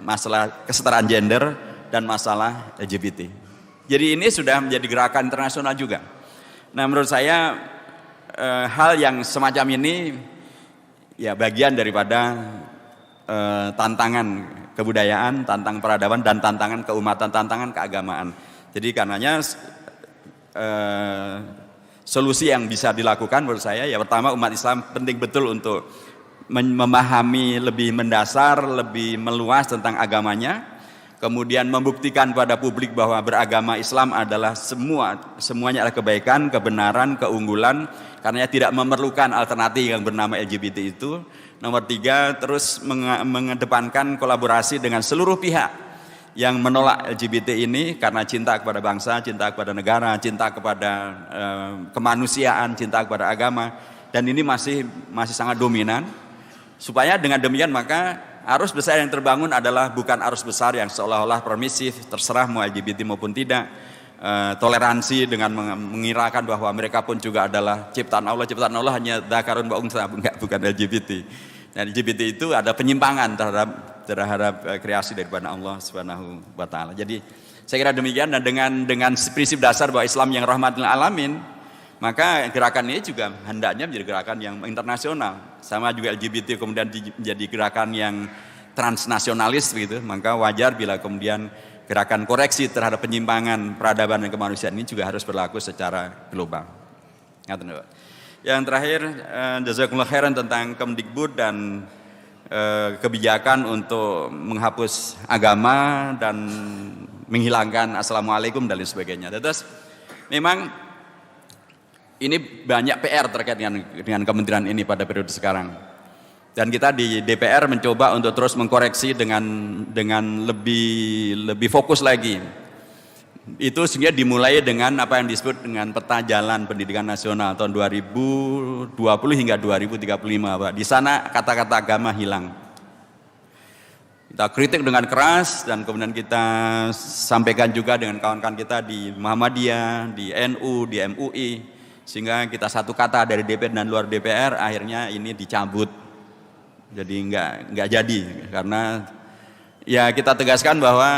Speaker 1: masalah kesetaraan gender, dan masalah LGBT. Jadi ini sudah menjadi gerakan internasional juga. Nah, menurut saya hal yang semacam ini ya bagian daripada tantangan kebudayaan, tantangan peradaban, dan tantangan keumatan, tantangan keagamaan. Jadi karenanya solusi yang bisa dilakukan menurut saya ya pertama, umat Islam penting betul untuk memahami lebih mendasar, lebih meluas tentang agamanya, kemudian membuktikan pada publik bahwa beragama Islam adalah semuanya adalah kebaikan, kebenaran, keunggulan, karena tidak memerlukan alternatif yang bernama LGBT itu. Nomor 3, terus mengedepankan kolaborasi dengan seluruh pihak yang menolak LGBT ini karena cinta kepada bangsa, cinta kepada negara, cinta kepada kemanusiaan, cinta kepada agama, dan ini masih sangat dominan. Supaya dengan demikian maka arus besar yang terbangun adalah bukan arus besar yang seolah-olah permisif, terserah mau LGBT maupun tidak, toleransi dengan mengirakan bahwa mereka pun juga adalah ciptaan Allah hanya dzakarun wa unsa, bukan LGBT. Dan LGBT itu ada penyimpangan terhadap kreasi daripada Allah Subhanahu wa taala. Jadi saya kira demikian, dan dengan prinsip dasar bahwa Islam yang rahmatul alamin, maka gerakan ini juga hendaknya menjadi gerakan yang internasional. Sama juga LGBT kemudian menjadi gerakan yang transnasionalis begitu, maka wajar bila kemudian gerakan koreksi terhadap penyimpangan peradaban dan kemanusiaan ini juga harus berlaku secara global. Yang terakhir, jazakumullah khairan tentang Kemdikbud dan kebijakan untuk menghapus agama dan menghilangkan assalamualaikum dan lain sebagainya. Terus memang ini banyak PR terkait dengan kementerian ini pada periode sekarang. Dan kita di DPR mencoba untuk terus mengkoreksi dengan lebih fokus lagi. Itu sehingga dimulai dengan apa yang disebut dengan peta jalan pendidikan nasional tahun 2020 hingga 2035, Pak. Di sana kata-kata agama hilang. Kita kritik dengan keras dan kemudian kita sampaikan juga dengan kawan-kawan kita di Muhammadiyah, di NU, di MUI, sehingga kita satu kata dari DPR dan luar DPR, akhirnya ini dicabut. Jadi enggak jadi, karena ya kita tegaskan bahwa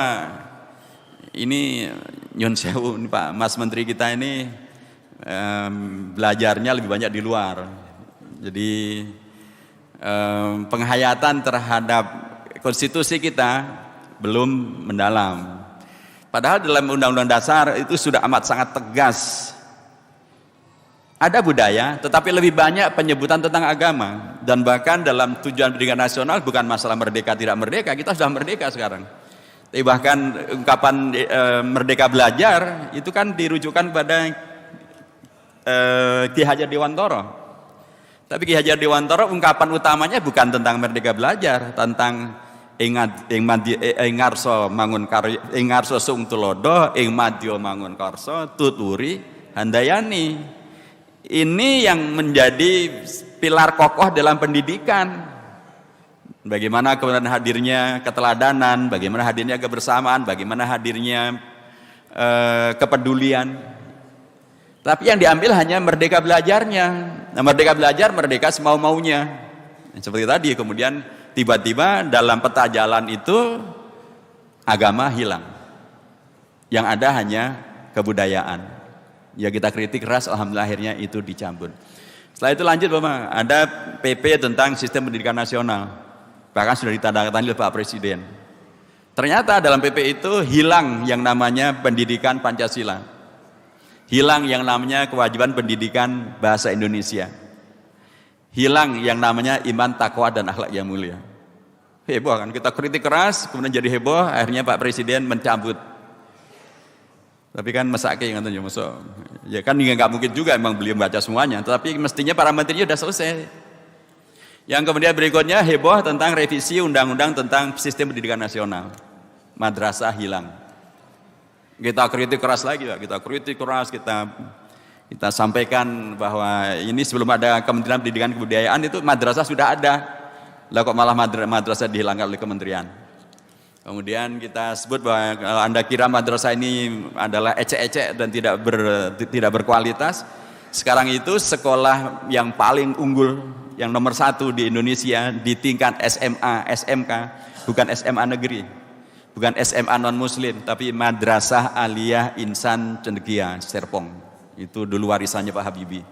Speaker 1: ini nyun sewu, Pak Mas Menteri kita ini belajarnya lebih banyak di luar. Jadi penghayatan terhadap konstitusi kita belum mendalam. Padahal dalam Undang-Undang Dasar itu sudah amat sangat tegas. Ada budaya, tetapi lebih banyak penyebutan tentang agama. Dan bahkan dalam tujuan pendidikan nasional bukan masalah merdeka tidak merdeka, kita sudah merdeka sekarang. Tapi bahkan ungkapan merdeka belajar itu kan dirujukan pada Ki Hajar Dewantara. Tapi Ki Hajar Dewantara ungkapan utamanya bukan tentang merdeka belajar, tentang ingarso mangun karya, ingarso sung tulodo, ing madya mangun karso, tuturi handayani. Ini yang menjadi pilar kokoh dalam pendidikan. Bagaimana kemudian hadirnya keteladanan, bagaimana hadirnya kebersamaan, bagaimana hadirnya kepedulian. Tapi yang diambil hanya merdeka belajarnya. Nah, merdeka belajar, merdeka semau-maunya. Seperti tadi, kemudian tiba-tiba dalam peta jalan itu agama hilang. Yang ada hanya kebudayaan. Ya kita kritik keras, alhamdulillah akhirnya itu dicabut. Setelah itu lanjut Bapak, ada PP tentang sistem pendidikan nasional. Bahkan sudah ditandatangani oleh Pak Presiden. Ternyata dalam PP itu hilang yang namanya pendidikan Pancasila. Hilang yang namanya kewajiban pendidikan bahasa Indonesia. Hilang yang namanya iman, takwa, dan akhlak yang mulia. Heboh kan, kita kritik keras, kemudian jadi heboh, akhirnya Pak Presiden mencabut. Tapi kan mesake katanya, ya kan nggak mungkin juga emang beliau baca semuanya. Tapi mestinya para menterinya sudah selesai. Yang kemudian berikutnya heboh tentang revisi undang-undang tentang sistem pendidikan nasional. Madrasah hilang. Kita kritik keras lagi, kita kritik keras, kita sampaikan bahwa ini sebelum ada Kementerian Pendidikan Kebudayaan itu madrasah sudah ada. Lah kok malah madrasah dihilangkan oleh kementerian. Kemudian kita sebut bahwa kalau Anda kira madrasah ini adalah ecek-ecek dan tidak berkualitas, sekarang itu sekolah yang paling unggul, yang nomor 1 di Indonesia di tingkat SMA, SMK, bukan SMA negeri, bukan SMA non muslim, tapi Madrasah Aliyah Insan Cendekia Serpong. Itu dulu warisannya Pak Habibie.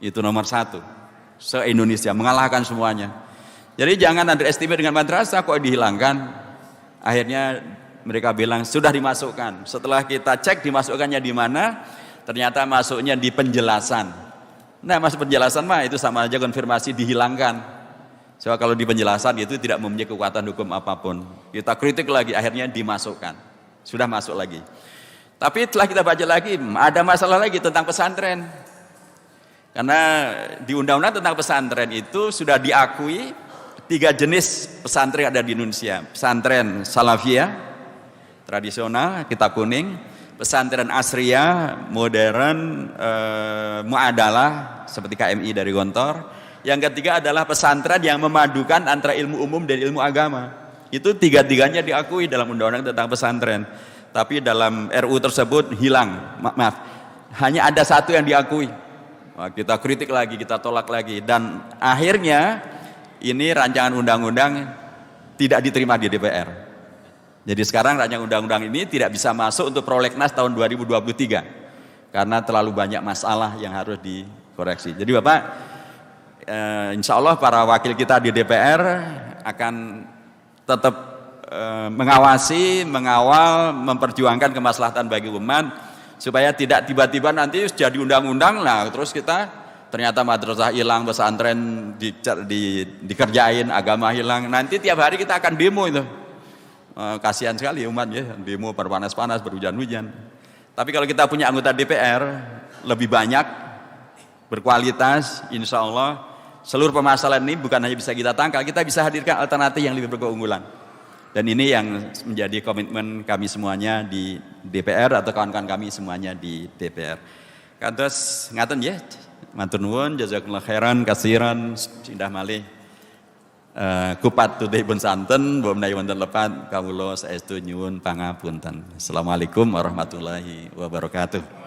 Speaker 1: Itu nomor 1 se-Indonesia, mengalahkan semuanya. Jadi jangan underestimate dengan madrasah kok dihilangkan. Akhirnya mereka bilang sudah dimasukkan. Setelah kita cek dimasukkannya di mana, ternyata masuknya di penjelasan. Nah, masuk penjelasan mah itu sama aja konfirmasi dihilangkan. Soalnya kalau di penjelasan itu tidak mempunyai kekuatan hukum apapun. Kita kritik lagi, akhirnya dimasukkan. Sudah masuk lagi. Tapi setelah kita baca lagi, ada masalah lagi tentang pesantren. Karena di undang-undang tentang pesantren itu sudah diakui 3 jenis pesantren ada di Indonesia. Pesantren Salafiyah, tradisional, kitab kuning. Pesantren Asriyah, modern, Mu'adalah, seperti KMI dari Gontor. Yang ketiga adalah pesantren yang memadukan antara ilmu umum dan ilmu agama. Itu 3-tiganya diakui dalam undang-undang tentang pesantren. Tapi dalam RU tersebut hilang, maaf, hanya ada 1 yang diakui. Nah, kita kritik lagi, kita tolak lagi. Dan akhirnya ini rancangan undang-undang tidak diterima di DPR. Jadi sekarang rancangan undang-undang ini tidak bisa masuk untuk prolegnas tahun 2023 karena terlalu banyak masalah yang harus dikoreksi. Jadi Bapak, insya Allah para wakil kita di DPR akan tetap mengawasi, mengawal, memperjuangkan kemaslahatan bagi umat supaya tidak tiba-tiba nanti jadi undang-undang lah terus kita ternyata madrasah hilang, pesantren dikerjain, agama hilang. Nanti tiap hari kita akan demo itu. Kasihan sekali umat ya, demo berpanas-panas, berhujan-hujan. Tapi kalau kita punya anggota DPR lebih banyak, berkualitas, insya Allah seluruh permasalahan ini bukan hanya bisa kita tangkal, kita bisa hadirkan alternatif yang lebih berkeunggulan. Dan ini yang menjadi komitmen kami semuanya di DPR atau kawan-kawan kami semuanya di DPR. Kantos ngaten ya. Matur nuwun, jazakumullah khairan kasiran, indah malih. Kupat tudih pun santen, bo menawi wonten lepat kawula saestu nyuwun pangapunten. Assalamualaikum warahmatullahi wabarakatuh.